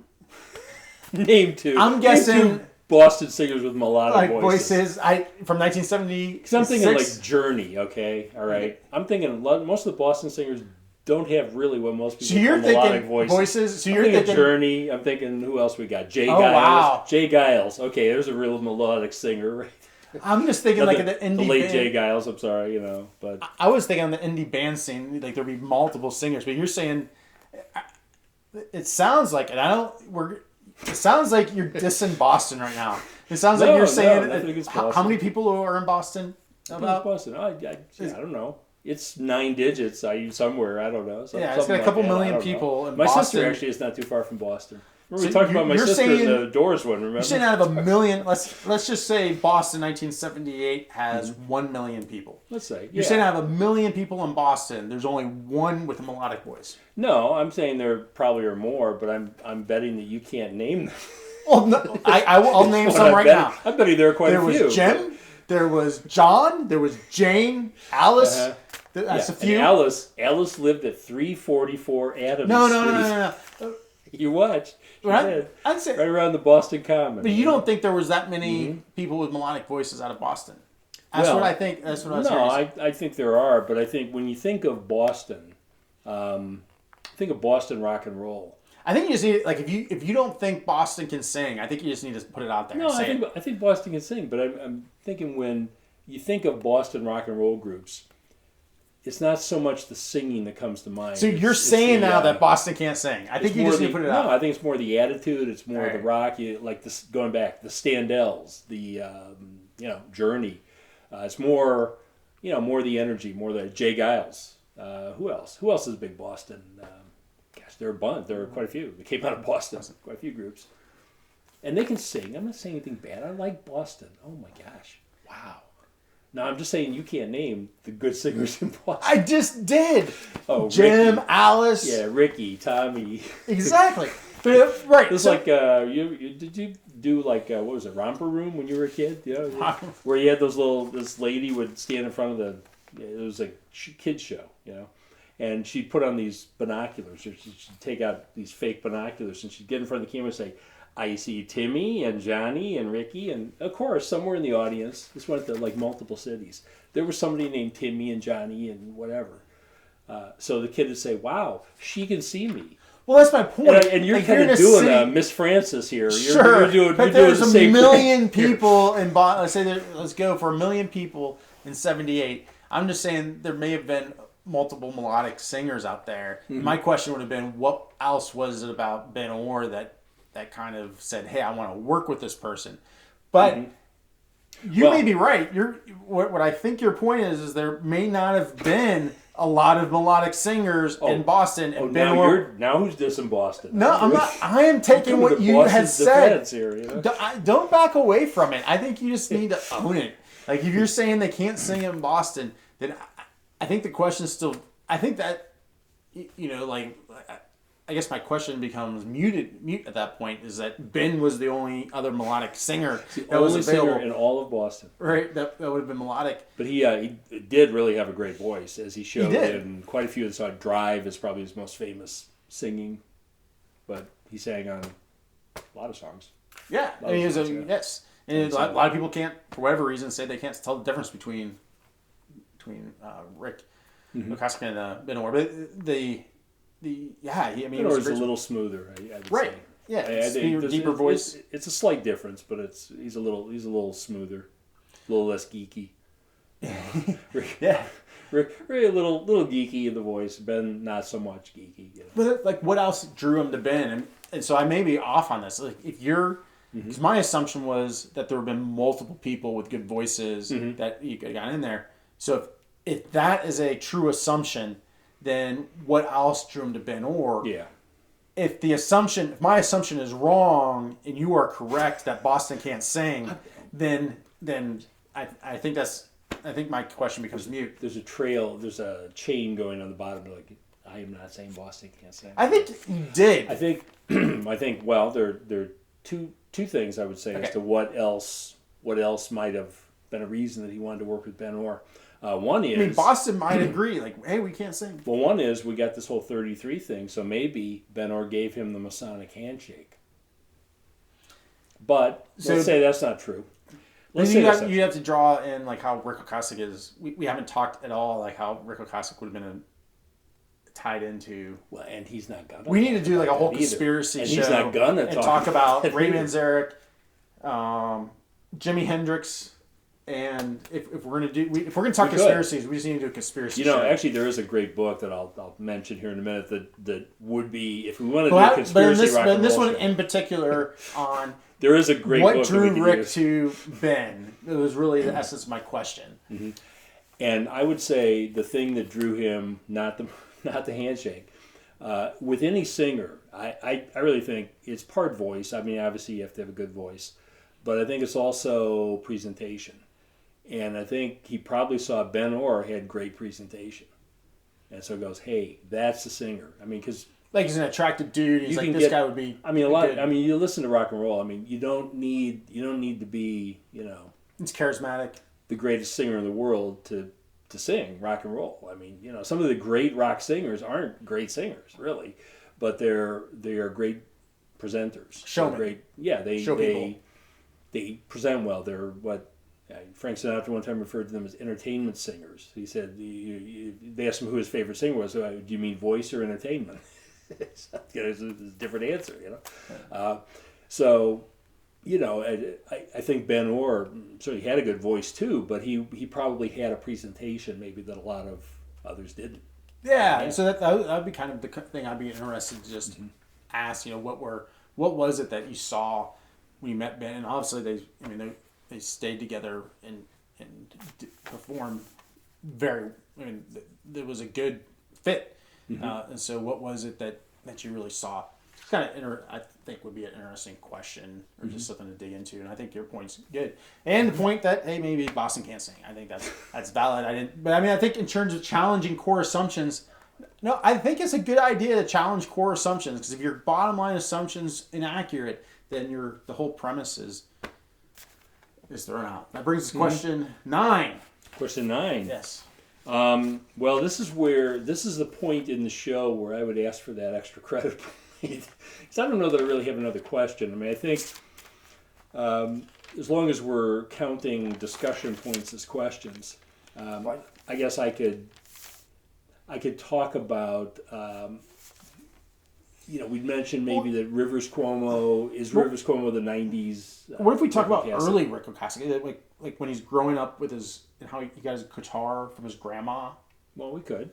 Name two. I'm guessing name two Boston singers with melodic voices. From 1970. Because I'm thinking like Journey. Okay, all right. I'm thinking most of the Boston singers don't have really what most people call melodic voices. So you're thinking Journey. I'm thinking who else we got? Jay Giles. Wow. Jay Giles. Okay, there's a real melodic singer. Right? I'm just thinking like the indie the late band. Jay Giles. I'm sorry, but I was thinking on the indie band scene, like there'd be multiple singers. But you're saying it sounds like, it sounds like you're dissing Boston right now. It sounds like you're saying how many people are in Boston? About Boston. I don't know. It's 9 digits. Somewhere. I don't know. It's got a couple million people in Boston. My sister actually is not too far from Boston. We talked about my sister in the Doors one, remember? You're saying out of a million, let's just say Boston 1978 has 1 million people. Let's say. You're saying out of a million people in Boston, there's only one with a melodic voice. No, I'm saying there probably are more, but I'm betting that you can't name them. Well, no, I'll name some right now. I'm betting there are quite a few. There was Jim, there was John, there was Jane, Alice. That's a few. And Alice lived at 344 Adams Street. No. You watched. I'd say right around the Boston Common. But you don't think there was that many people with melodic voices out of Boston? That's what I think. That's what I was hearing. I think there are, but I think when you think of Boston, think of Boston rock and roll. I think you just need, like, if you don't think Boston can sing, I think you just need to put it out there. No, I think Boston can sing, but I'm thinking when you think of Boston rock and roll groups, it's not so much the singing that comes to mind. So you're saying now that Boston can't sing. I think you just need to put it out. No, I think it's more the attitude. It's more the rock. Like this, going back, the Standells, the Journey. It's more, more the energy, more the Jay Giles. Who else? Who else is big Boston? There are a bunch. There are quite a few. They came out of Boston. Quite a few groups, and they can sing. I'm not saying anything bad. I like Boston. Oh my gosh! Wow. No, I'm just saying you can't name the good singers in Boston. I just did. Oh, Jim, Ricky. Alice. Yeah, Ricky, Tommy. Exactly. But, right. It's like did you do like what was it, Romper Room when you were a kid? Where you had this lady would stand in front of it was a kids show, and she'd put on these binoculars, or she'd take out these fake binoculars, and she'd get in front of the camera and say, I see Timmy and Johnny and Ricky, and of course, somewhere in the audience, this went to like multiple cities, there was somebody named Timmy and Johnny and whatever. So the kid would say, wow, she can see me. Well, that's my point. And you're kind of doing Miss Francis here. Sure, you're but doing there's the a same million thing people in Boston. Let's go for 1 million people in 78. I'm just saying there may have been multiple melodic singers out there. Mm-hmm. My question would have been, what else was it about Ben Orr that kind of said, hey, I want to work with this person? But you may be right. What I think your point is there may not have been a lot of melodic singers in Boston. And Ben Orr, now who's dissing Boston? No, I'm not. I am taking what you had said. Here, Don't back away from it. I think you just need to own it. Like, if you're saying they can't sing in Boston, then I think the question is still, I think that, I guess my question becomes mute at that point, is that Ben was the only other melodic singer that was available. Singer in all of Boston. Right, that would have been melodic. But he did really have a great voice, as he showed. He did. And quite a few of us Drive is probably his most famous singing. But he sang on a lot of songs. Yeah, and he was yes. And a lot of people can't, for whatever reason, say they can't tell the difference between Ric Ocasek and Ben Orr. But Ben Orr's a little smoother, I would say. Yeah, it's deeper voice. It's a slight difference, but he's a little smoother, a little less geeky. Rick a little geeky in the voice. Ben not so much geeky. But like, what else drew him to Ben? and so I may be off on this. Like if you're, because my assumption was that there have been multiple people with good voices that you got in there. So if that is a true assumption, then what else drew him to Ben Orr? Yeah. If my assumption is wrong and you are correct that Boston can't sing, then I think my question becomes mute. There's a chain going on the bottom. Like, I am not saying Boston can't sing. I think you did. I think. Well, there are two things I would say as to what else might have been a reason that he wanted to work with Ben Orr. One is, Boston might agree, like, hey, we can't sing. Well, one is we got this whole 33 thing, so maybe Ben Orr gave him the Masonic handshake. But let's say that's not true. You have to draw in like how Ric Ocasek is. We haven't talked at all like how Ric Ocasek would have been tied into. Well, and he's not gonna. We need to do like a whole conspiracy show. He's not gonna talk about Ray Manzarek, Jimi Hendrix. And if we're gonna talk conspiracies, we just need to do a conspiracy. show. Actually, there is a great book that I'll mention here in a minute that would be, if we want to do a conspiracy. But in this one in particular, on there is a great book. What drew Rick to Ben? It was really the essence of my question. Mm-hmm. And I would say the thing that drew him, not the handshake, with any singer, I really think it's part voice. I mean, obviously you have to have a good voice, but I think it's also presentation. And I think he probably saw Ben Orr had great presentation. And so he goes, hey, that's the singer. I mean, because... Like he's an attractive dude. He's like, this guy would be... I mean, you listen to rock and roll. I mean, you don't need to be, It's charismatic. The greatest singer in the world to sing rock and roll. I mean, some of the great rock singers aren't great singers, really. But they are great presenters. Showmen. Great, yeah, they present well. They're what... Frank Sinatra one time referred to them as entertainment singers. He said, they asked him who his favorite singer was. So, do you mean voice or entertainment? It's a different answer, I think Ben Orr certainly had a good voice too, but he probably had a presentation maybe that a lot of others didn't. Yeah, so that would be kind of the thing I'd be interested to just ask. What was it that you saw when you met Ben? And obviously they stayed together and performed there was a good fit. And so what was it that you really saw? It's kind of I think would be an interesting question or just something to dig into. And I think your point's good. And the point that, hey, maybe Boston can't sing. I think that's valid. I think in terms of challenging core assumptions, no, I think it's a good idea to challenge core assumptions, because if your bottom line assumption's inaccurate, then the whole premise is thrown out. That brings us to question 9. Question 9. Yes. Well, this is the point in the show where I would ask for that extra credit point. Because I don't know that I really have another question. I mean, I think as long as we're counting discussion points as questions, I guess I could talk about. We'd mentioned maybe that Rivers Cuomo the 90s. What if we talk about early Ric Ocasek, like when he's growing up with and how he got his guitar from his grandma? Well, we could.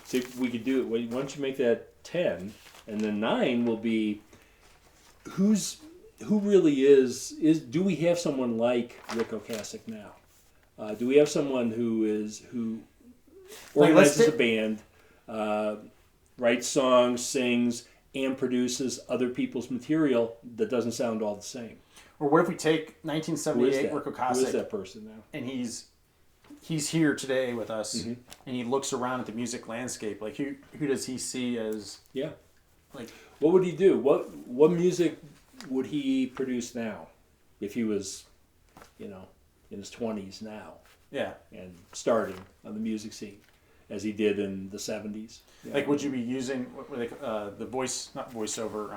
See, we could do it. Why don't you make that 10, and then 9 will be who really is. Do we have someone like Ric Ocasek now? Do we have someone who organizes a band? Writes songs, sings, and produces other people's material that doesn't sound all the same. Or what if we take 1978 Ric Ocasek? Who is that person now? And he's here today with us, and he looks around at the music landscape. Like who does he see as? Yeah. Like what would he do? What music would he produce now, if he was, in his 20s now? Yeah. And starting on the music scene, as he did in the 70s. Yeah. Like, would you be using the voice, not voiceover,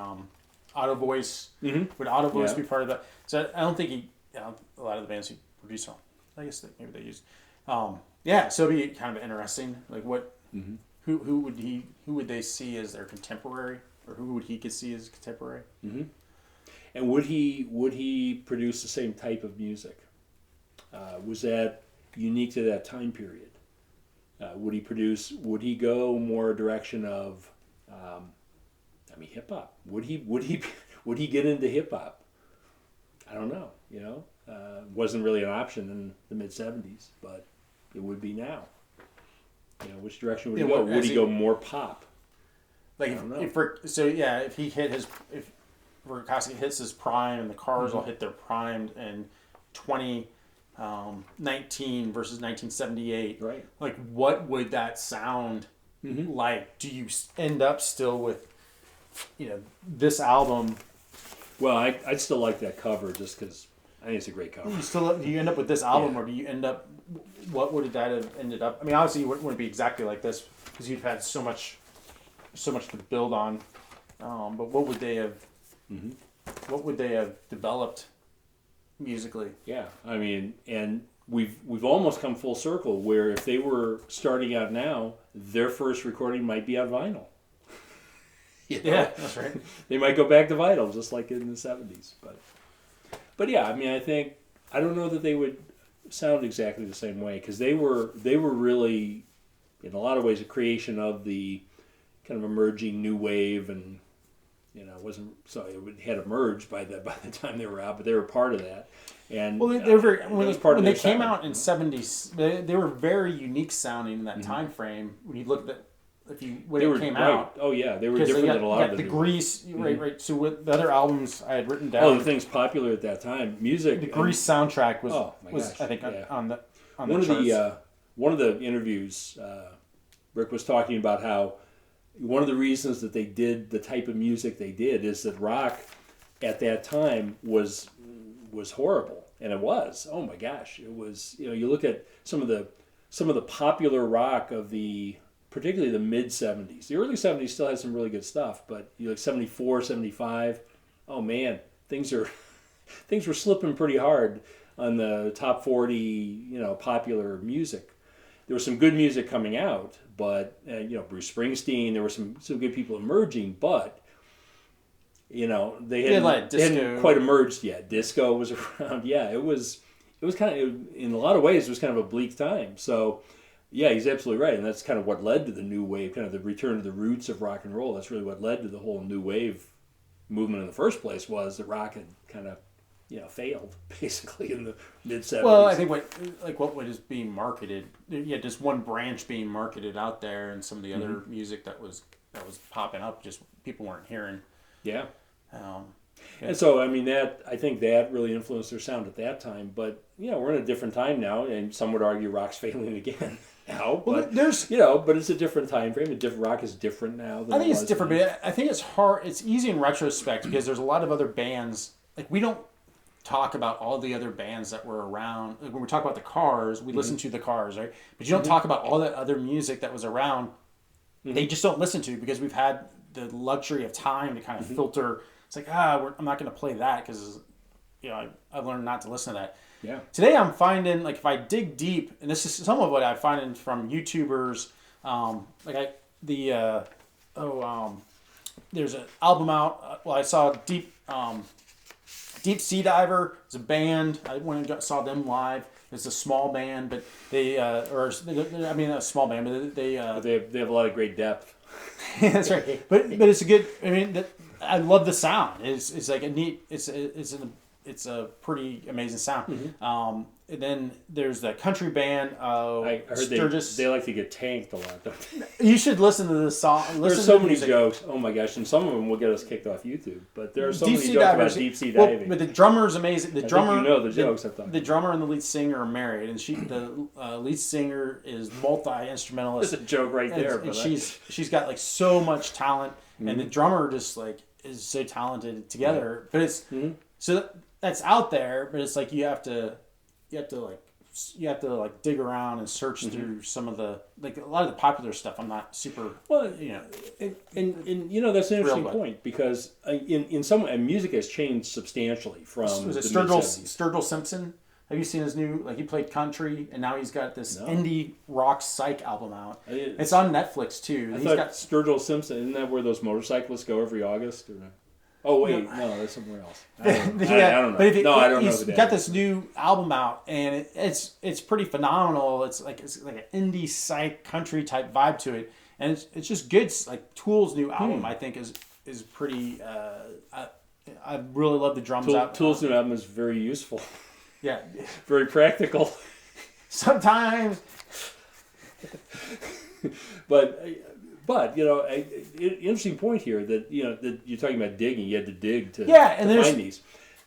auto voice? Would auto voice be part of that? So I don't think a lot of the bands he produced on. I guess maybe they used. So it'd be kind of interesting. Like what? Who would they see as their contemporary, or who would he could see as contemporary? And would he produce the same type of music? Was that unique to that time period? Would he go more direction of I mean, hip hop. Would he get into hip hop? I don't know. Wasn't really an option in the mid '70s, but it would be now. Which direction would he go? Would he go more pop? Like if Ric Ocasek hits his prime and the Cars will hit their prime in 2019 versus 1978. Right. Like, what would that sound like? Do you end up still with, this album? Well, I'd still like that cover just because I think it's a great cover. Do you end up with this album, or do you end up? What would that have ended up? I mean, obviously, it wouldn't be exactly like this because you've had so much to build on. But what would they have? What would they have developed musically? Yeah, I mean, and we've almost come full circle where if they were starting out now, their first recording might be on vinyl. Yeah, that's right. They might go back to vinyl just like in the '70s, but yeah, I mean, I don't know that they would sound exactly the same way because they were really, in a lot of ways, a creation of the kind of emerging new wave, and it had emerged by the time they were out, but they were part of that. And well, they were when they came out in '70s, they were very unique sounding in that time frame. When you look at when it came out. Oh yeah, they were different than a lot of the Grease, right. So with the other albums I had written down. Oh, the things popular at that time, music. The Grease soundtrack was gosh, I think on the one of the interviews, Rick was talking about how one of the reasons that they did the type of music they did is that rock at that time was horrible, and it was. Oh my gosh, it was. You look at some of the popular rock of particularly the mid '70s. The early '70s still had some really good stuff, but like '74, '75. Oh man, things were slipping pretty hard on the top 40, popular music. There was some good music coming out, but Bruce Springsteen. There were some good people emerging, but they hadn't quite emerged yet. Disco was around. Yeah, it was kind of, in a lot of ways, it was kind of a bleak time. So yeah, he's absolutely right, and that's kind of what led to the new wave, kind of the return to the roots of rock and roll. That's really what led to the whole new wave movement in the first place, was that rock had kind of failed basically in the mid '70s. Well, I think what was being marketed, just one branch being marketed out there, and some of the other music that was popping up, just people weren't hearing. Yeah. And so I mean I think that really influenced their sound at that time. But we're in a different time now, and some would argue rock's failing again now. Well, but but it's a different time frame. Rock is different now. I think it's different, but I think it's hard. It's easy in retrospect because there's a lot of other bands. Like, we don't talk about all the other bands that were around. Like, when we talk about the Cars, we listen to the Cars, right? But you don't talk about all that other music that was around. They just don't listen to, because we've had the luxury of time to kind of filter. It's like, I'm not going to play that because I've learned not to listen to that. Yeah. Today I'm finding, like, if I dig deep, and this is some of what I find from YouTubers, there's an album out. I saw Deep Sea Diver. It's a band. I went and saw them live. It's a small band, but a small band, but they have a lot of great depth. That's right. But it's a good. I mean, I love the sound. It's like a neat. It's a pretty amazing sound. And then there's the country band. I heard Sturgis. They like to get tanked a lot, don't they? You should listen to the song. There's so many jokes. Oh my gosh, and some of them will get us kicked off YouTube. But there are so many jokes about deep sea diving. But the drummer's amazing. The drummer, the jokes. The drummer and the lead singer are married, and the lead singer is multi-instrumentalist. There's a joke right there. And she's got like so much talent, and the drummer just like is so talented together. But it's so that's out there. But it's like you have to dig around and search through some of the, like, a lot of the popular stuff. I'm not super and that's an interesting point, because in some way music has changed substantially from Sturgill Simpson. Have you seen his new, like, he played country and now he's got this indie rock psych album out. It's on Netflix too. I thought Sturgill Simpson, isn't that where those motorcyclists go every August? Or... Oh wait, no, that's somewhere else. I don't know. I don't know. He's got this new album out, and it's pretty phenomenal. It's like an indie psych country type vibe to it, and it's just good. Like, Tool's new album, I think, is is pretty. I really love the drums out. Tools New album is very useful. Yeah, very practical. Sometimes, but interesting point here that that you're talking about digging. You had to dig to find these,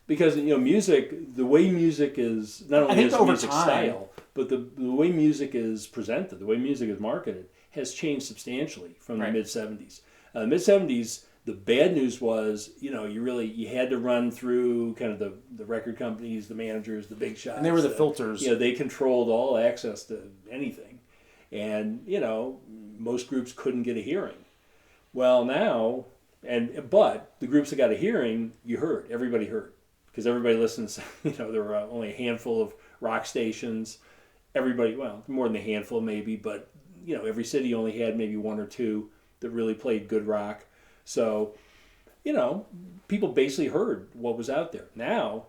because music, the way music is not only is music style, but the way music is presented, the way music is marketed, has changed substantially from the mid '70s. Mid '70s. The bad news was, you had to run through kind of the record companies, the managers, the big shots. And they were the filters. They controlled all access to anything. And, most groups couldn't get a hearing. Well, now, but the groups that got a hearing, everybody heard. Because everybody listens, there were only a handful of rock stations. Everybody, well, more than a handful maybe, but, every city only had maybe one or two that really played good rock. So, people basically heard what was out there. Now,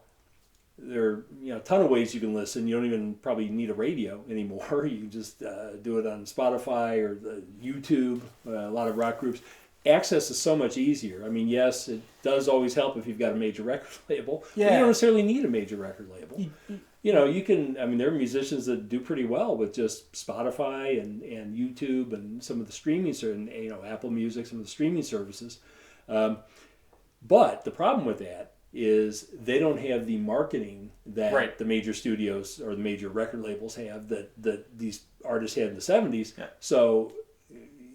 there are a ton of ways you can listen. You don't even probably need a radio anymore. You can just do it on Spotify or YouTube, a lot of rock groups. Access is so much easier. I mean, yes, it does always help if you've got a major record label. Yeah. But you don't necessarily need a major record label. You can, there are musicians that do pretty well with just Spotify and YouTube and some of the streaming, and Apple Music, some of the streaming services. But the problem with that is they don't have the marketing that the major studios or the major record labels have that these artists had in the 70s. Yeah. So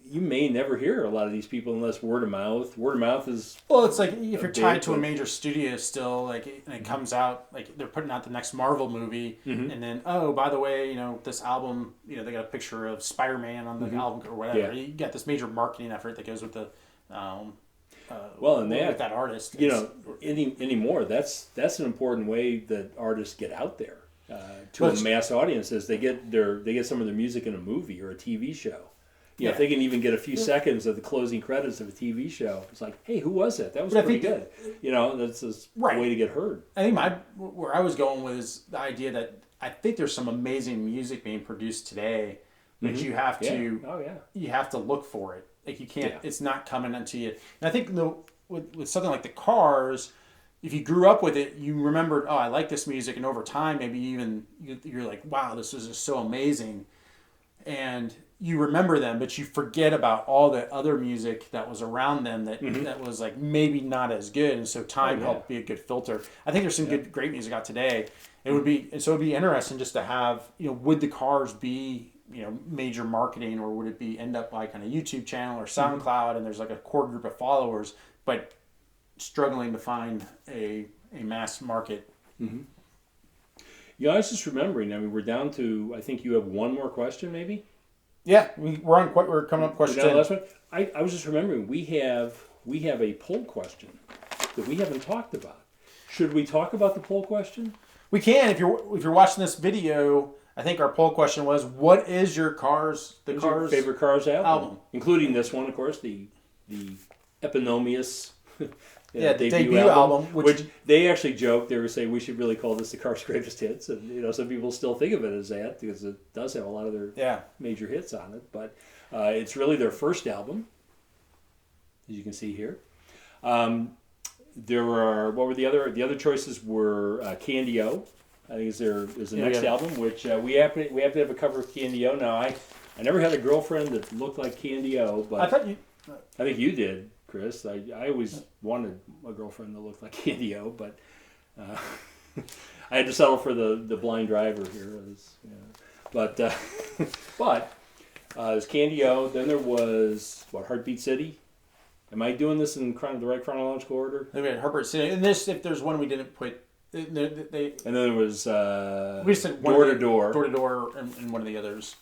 you may never hear a lot of these people unless word of mouth. Word of mouth is... Well, it's like if you're tied to a major studio still, and it comes out, they're putting out the next Marvel movie, and then, oh, by the way, this album, they got a picture of Spider-Man on the album or whatever. Yeah. You got this major marketing effort that goes with the... with that artist. Anymore, that's an important way that artists get out there to a mass audience, is they get some of their music in a movie or a TV show. If they can even get a few seconds of the closing credits of a TV show, it's like, hey, who was that? That was pretty good. That's a way to get heard. I think where I was going was the idea that I think there's some amazing music being produced today, but you have to you have to look for it. Like you can't. Yeah. It's not coming unto you. And I think with something like the Cars, if you grew up with it, you remembered, oh, I like this music, and over time, maybe even you're like, wow, this is just so amazing, and you remember them, but you forget about all the other music that was around them that was like maybe not as good, and so time helped be a good filter. I think there's some great music out today. It'd be interesting just to have, would the Cars be major marketing, or would it end up like on a YouTube channel or SoundCloud, and there's like a core group of followers, but struggling to find a mass market. I was just remembering. We're down to, I think you have one more question, maybe. Yeah, we're coming up question 10. Last one. I was just remembering we have a poll question that we haven't talked about. Should we talk about the poll question? We can. If you're watching this video, I think our poll question was, what is your your favorite Cars album? Including this one, of course, the eponymous debut album, which they actually joked. They were saying we should really call this the Cars' greatest hits, and some people still think of it as that because it does have a lot of their major hits on it. But it's really their first album, as you can see here. There were the other choices were Candy-O. I think is the next album, which we have to have a cover of Candy-O. Now I never had a girlfriend that looked like Candy-O, but I think you did, Chris. I always wanted a girlfriend that looked like Candy-O, but I had to settle for the blind driver here. But there's Candy-O. Then there was Heartbeat City. Am I doing this in the right chronological order? I mean, Heartbeat City. And if there's one we didn't put. And then there was we said Door to Door, and one of the others.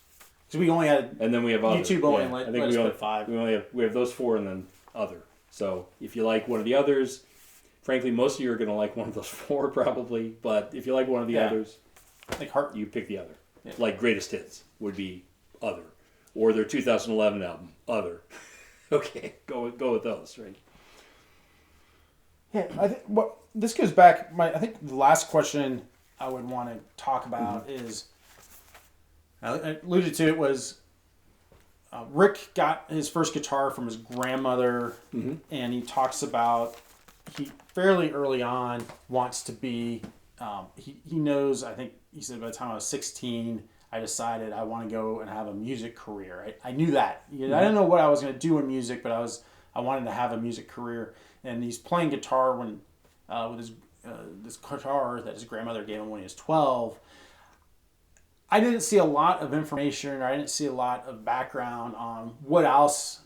Because we only had, and then we have YouTube other. only. I think we only 5. We have those 4 and then other. So if you like one of the others, frankly, most of you are going to like one of those 4 probably. But if you like one of the others, you pick the other. Yeah. Like Greatest Hits would be other, or their 2011 album other. Okay, go with those, right? Yeah, I think this goes back. I think the last question I would want to talk about is, I alluded to it, was Rick got his first guitar from his grandmother, and he talks about he fairly early on wants to be. He knows. I think he said by the time I was 16, I decided I want to go and have a music career. I knew that. I didn't know what I was going to do in music, but I wanted to have a music career. And he's playing guitar when with his this guitar that his grandmother gave him when he was 12. I didn't see a lot of information, or I didn't see a lot of background on what else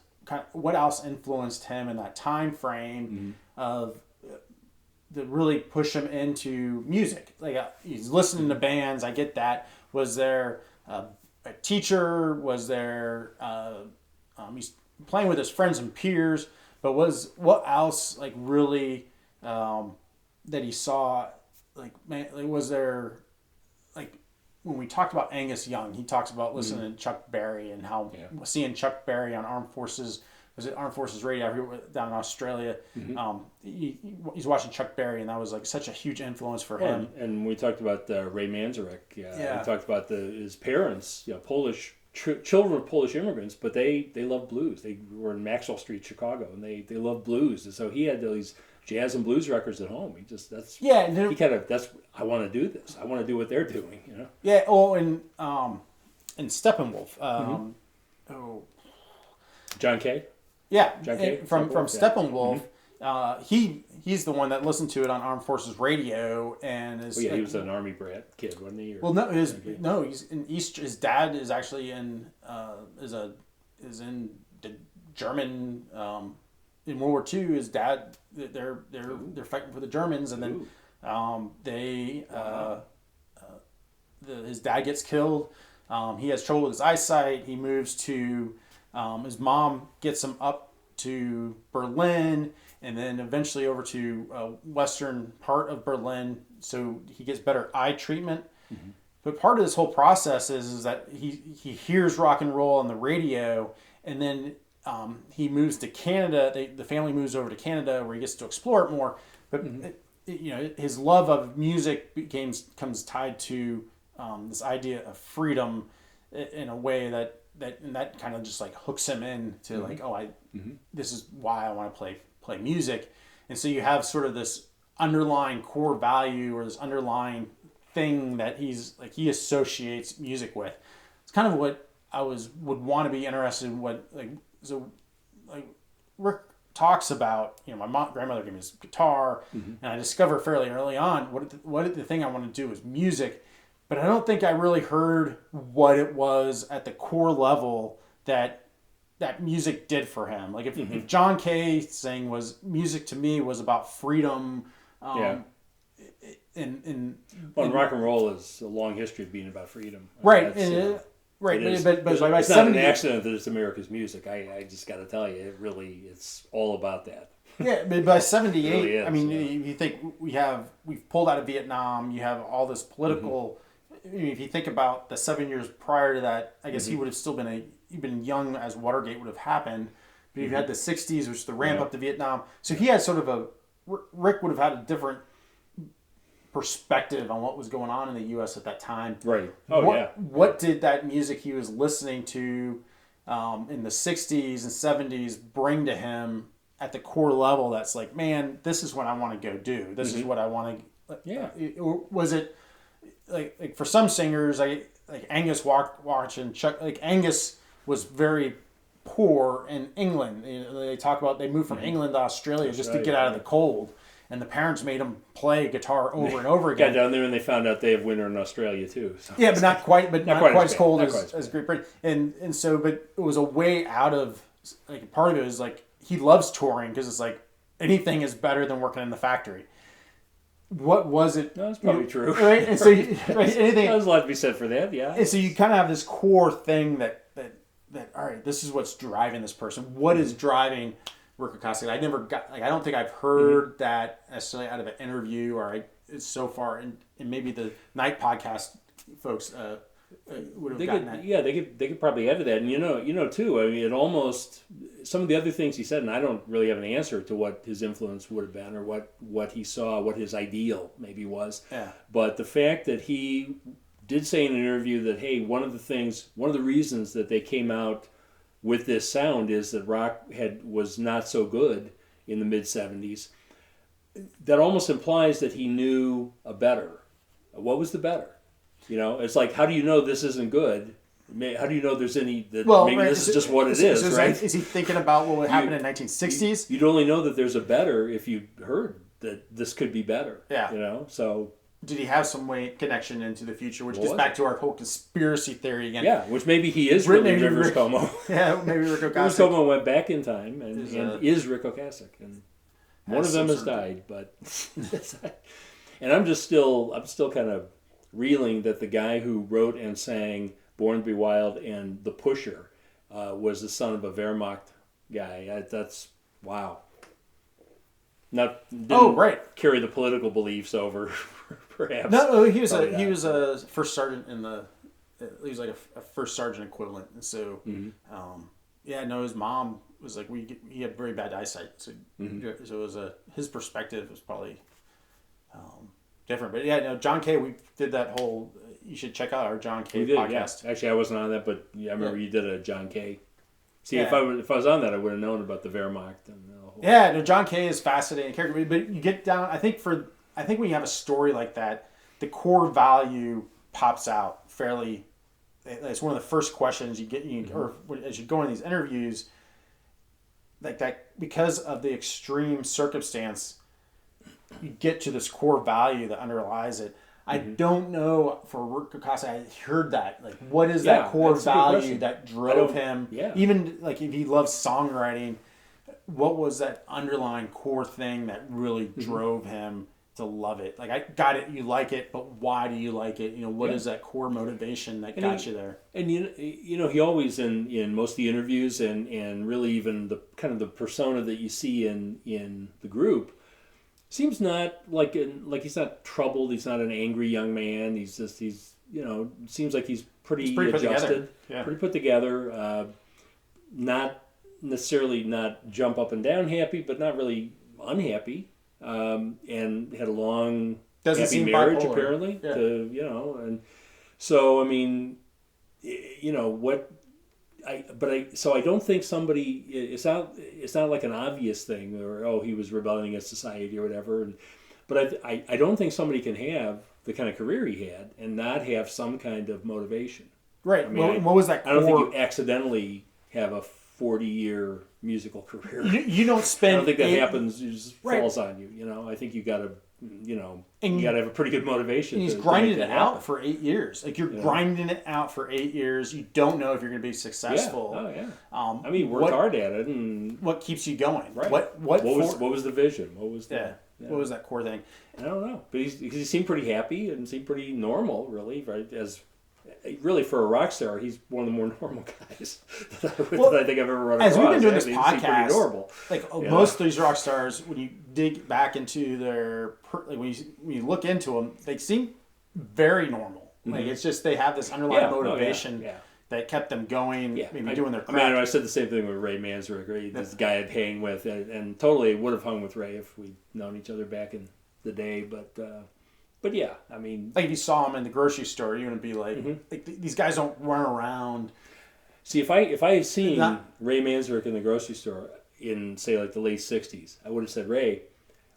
influenced him in that time frame of that really push him into music. Like he's listening to bands. I get that. Was there a teacher? Was there? He's playing with his friends and peers. But what else like really that he saw? Like man, was there like when we talked about Angus Young, he talks about listening to Chuck Berry and how seeing Chuck Berry on Armed Forces Radio down in Australia. He's watching Chuck Berry, and that was like such a huge influence for him. And we talked about Ray Manzarek. We talked about his parents, Polish children of Polish immigrants, but they loved blues. They were in Maxwell Street, Chicago, and they loved blues. And so he had these jazz and blues records at home. I want to do this. I want to do what they're doing. Yeah. Oh, and Steppenwolf. John Kay. Yeah, from Steppenwolf, he's the one that listened to it on Armed Forces Radio, and he was an Army brat kid, wasn't he? He's in East. His dad is actually in is in the German in World War II. His dad they're fighting for the Germans, and then his dad gets killed. He has trouble with his eyesight. He moves to. His mom gets him up to Berlin, and then eventually over to western part of Berlin, so he gets better eye treatment. But part of this whole process is that he hears rock and roll on the radio, and then he moves to Canada. The family moves over to Canada where he gets to explore it more. But his love of music comes tied to this idea of freedom in a way that kind of just like hooks him in to this is why I want to play music. And so you have sort of this underlying core value or this underlying thing that he associates music with. It's kind of what I would want to be interested in. Rick talks about, my grandmother gave me this guitar, and I discovered fairly early on what the thing I want to do is music. But I don't think I really heard what it was at the core level that music did for him. Like if John Kay's thing was music to me was about freedom. And rock and roll is a long history of being about freedom. Right. But it's by not an accident that it's America's music. I just got to tell you, it's all about that. Yeah, but by 78, really is, you think we've pulled out of Vietnam. You have all this political. If you think about the 7 years prior to that, I guess he would have still been young as Watergate would have happened. But you had the 60s, which is the ramp up to Vietnam. So he had sort of Rick would have had a different perspective on what was going on in the U.S. at that time. Right. What did that music he was listening to in the 60s and 70s bring to him at the core level? That's like, man, this is what I want to go do. This is what I want to. Was it? Like for some singers, like Angus watching Chuck, like Angus was very poor in England. They talk about they moved from England to Australia to get out of the cold, and the parents made him play guitar over and over again. Got down there and they found out they have winter in Australia too. So. Yeah, but not quite as cold as Great Britain. And so, but it was a way out of like part of it is like he loves touring because it's like anything is better than working in the factory. What was it? No, that's probably true. Right? And so, anything. There's a lot to be said for that, yeah. And so you kind of have this core thing that all right, this is what's driving this person. What is driving Ric Ocasek? I never got, I don't think I've heard that necessarily out of an interview it's so far, and maybe the Night podcast folks would have gotten that. Yeah, they could probably add to that. And too, I mean, it almost, some of the other things he said, and I don't really have an answer to what his influence would have been or what he saw, what his ideal maybe was. Yeah. But the fact that he did say in an interview that, hey, one of the reasons that they came out with this sound is that rock was not so good in the mid 70s. That almost implies that he knew a better. What was the better? You know, it's like, how do you know this isn't good? How do you know there's any that maybe this is just what it is, right? Is he thinking about what would happen in 1960s? You'd only know that there's a better if you heard that this could be better. Yeah. You know, so did he have some way connection into the future, which gets back to our whole conspiracy theory again? Yeah, which maybe he is really Rivers Cuomo. Yeah, maybe Ric Ocasek. Rivers Cuomo went back in time and is Ric Ocasek, and one of them has died, but and I'm still kind of reeling that the guy who wrote and sang Born to Be Wild and The Pusher was the son of a Wehrmacht guy. That's wow. Didn't carry the political beliefs over, perhaps. No, he was a first sergeant in the. He was like a first sergeant equivalent, and so his mom was like he had very bad eyesight, so so it was his perspective was probably different. But John Kay, we did that whole. You should check out our John Kay podcast. Yeah. Actually, I wasn't on that, but I remember you did a John Kay. See, if I was on that, I would have known about the Wehrmacht and the whole. John Kay is fascinating character, but you get down. I think when you have a story like that, the core value pops out fairly. It's one of the first questions you get, or as you go in these interviews, like that, because of the extreme circumstance, you get to this core value that underlies it. I don't know for Ric Ocasek. I heard that. Like, what is that core value that drove him? Yeah. Even like if he loves songwriting, what was that underlying core thing that really drove him to love it? Like, I got it. You like it, but why do you like it? What is that core motivation that got you there? And he always in most of the interviews and really even the kind of the persona that you see in the group. Seems not like he's not troubled. He's not an angry young man. He's seems like he's pretty adjusted, pretty put together. Not necessarily not jump up and down happy, but not really unhappy. And had a long happy marriage bipolar. Apparently. Yeah. And so I mean, what. So I don't think somebody. It's not like an obvious thing, or he was rebelling against society or whatever. But I don't think somebody can have the kind of career he had and not have some kind of motivation. Right. I mean, what was that? I don't think you accidentally have a 40-year musical career. You don't spend. I don't think that happens. It just falls on you. I think you got to. You got to have a pretty good motivation. And he's grinding it out for 8 years. Like, you're grinding it out for 8 years. You don't know if you're going to be successful. Yeah. Oh, yeah. Worked hard at it. And what keeps you going? Right. What was the vision? What was what was that core thing? I don't know. But he seemed pretty happy and seemed pretty normal, really, right? Really, for a rock star, he's one of the more normal guys that I think I've ever run across. As we've been doing this podcast, most of these rock stars, when you dig back into their, when you look into them, they seem very normal. Like, it's just they have this underlying motivation that kept them going, maybe doing their craft. I said the same thing with Ray Manzarek, right? This guy I'd hang with, and totally would have hung with Ray if we'd known each other back in the day, But yeah, I mean, like if you saw him in the grocery store, you're gonna be like these guys don't run around. See, if I had seen Ray Manzarek in the grocery store in, say, like the late '60s, I would have said, Ray,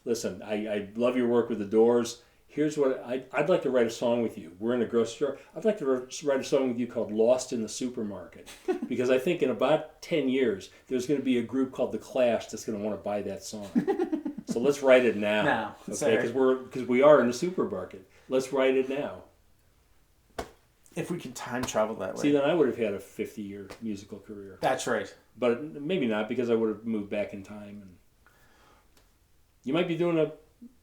listen, I love your work with the Doors. Here's what I'd like to write a song with you. We're in a grocery store. I'd like to write a song with you called "Lost in the Supermarket," because I think in about 10 years there's going to be a group called The Clash that's going to want to buy that song. So let's write it now. Okay, because we are in a supermarket. Let's write it now. If we can time travel that way. See, then I would have had a 50-year musical career. That's right. But maybe not, because I would have moved back in time. And you might be doing a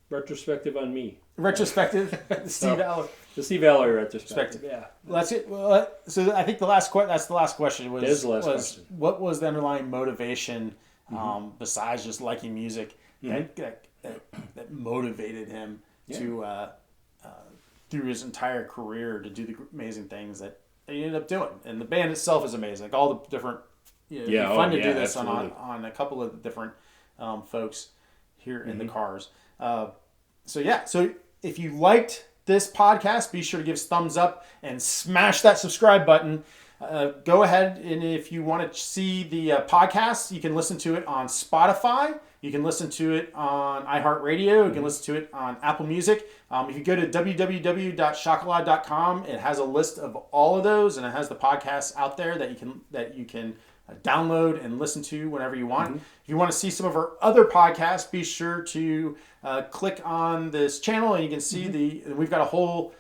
retrospective on me. Retrospective? The Steve Allery retrospective. Yeah. Well, that's it. Well, so I think that's the last question. That is the last question. What was the underlying motivation, besides just liking music, that motivated him to through his entire career to do the amazing things that he ended up doing? And the band itself is amazing. Like, all the different, it'd be fun to do this on a couple of different folks here in the cars. So if you liked this podcast, be sure to give us a thumbs up and smash that subscribe button. go ahead, and if you want to see the podcast, you can listen to it on Spotify. You can listen to it on iHeartRadio. You can listen to it on Apple Music. If you go to www.chocolaad.com, it has a list of all of those, and it has the podcasts out there that you can download and listen to whenever you want. If you want to see some of our other podcasts, be sure to click on this channel, and you can see we've got a whole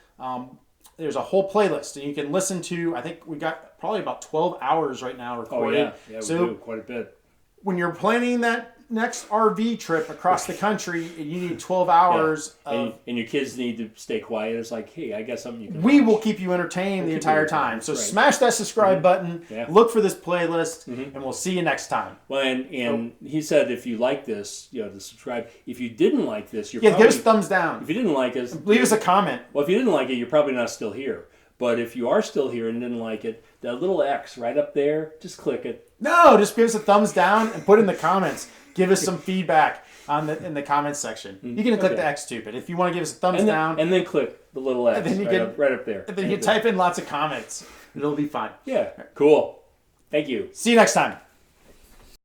there's a whole playlist, and you can listen to. I think we got probably about 12 hours right now recorded. Oh yeah, we do quite a bit. When you're planning that next RV trip across the country, you need 12 hours. And your kids need to stay quiet. It's like, hey, I got something you can We watch. will keep you entertained the entire time. So right. smash that subscribe button, look for this playlist, and we'll see you next time. Well, and he said if you like this, to subscribe. If you didn't like this, you're give probably... us a thumbs down. If you didn't like us... Leave us a comment. Well, if you didn't like it, you're probably not still here. But if you are still here and didn't like it, that little X right up there, just click it. No, just give us a thumbs down and put in the comments. Give us some feedback in the comments section. You can click the X too, but if you want to give us a thumbs down... And then click the little X and then right up there. And then you can type in lots of comments. It'll be fine. Yeah, cool. Thank you. See you next time.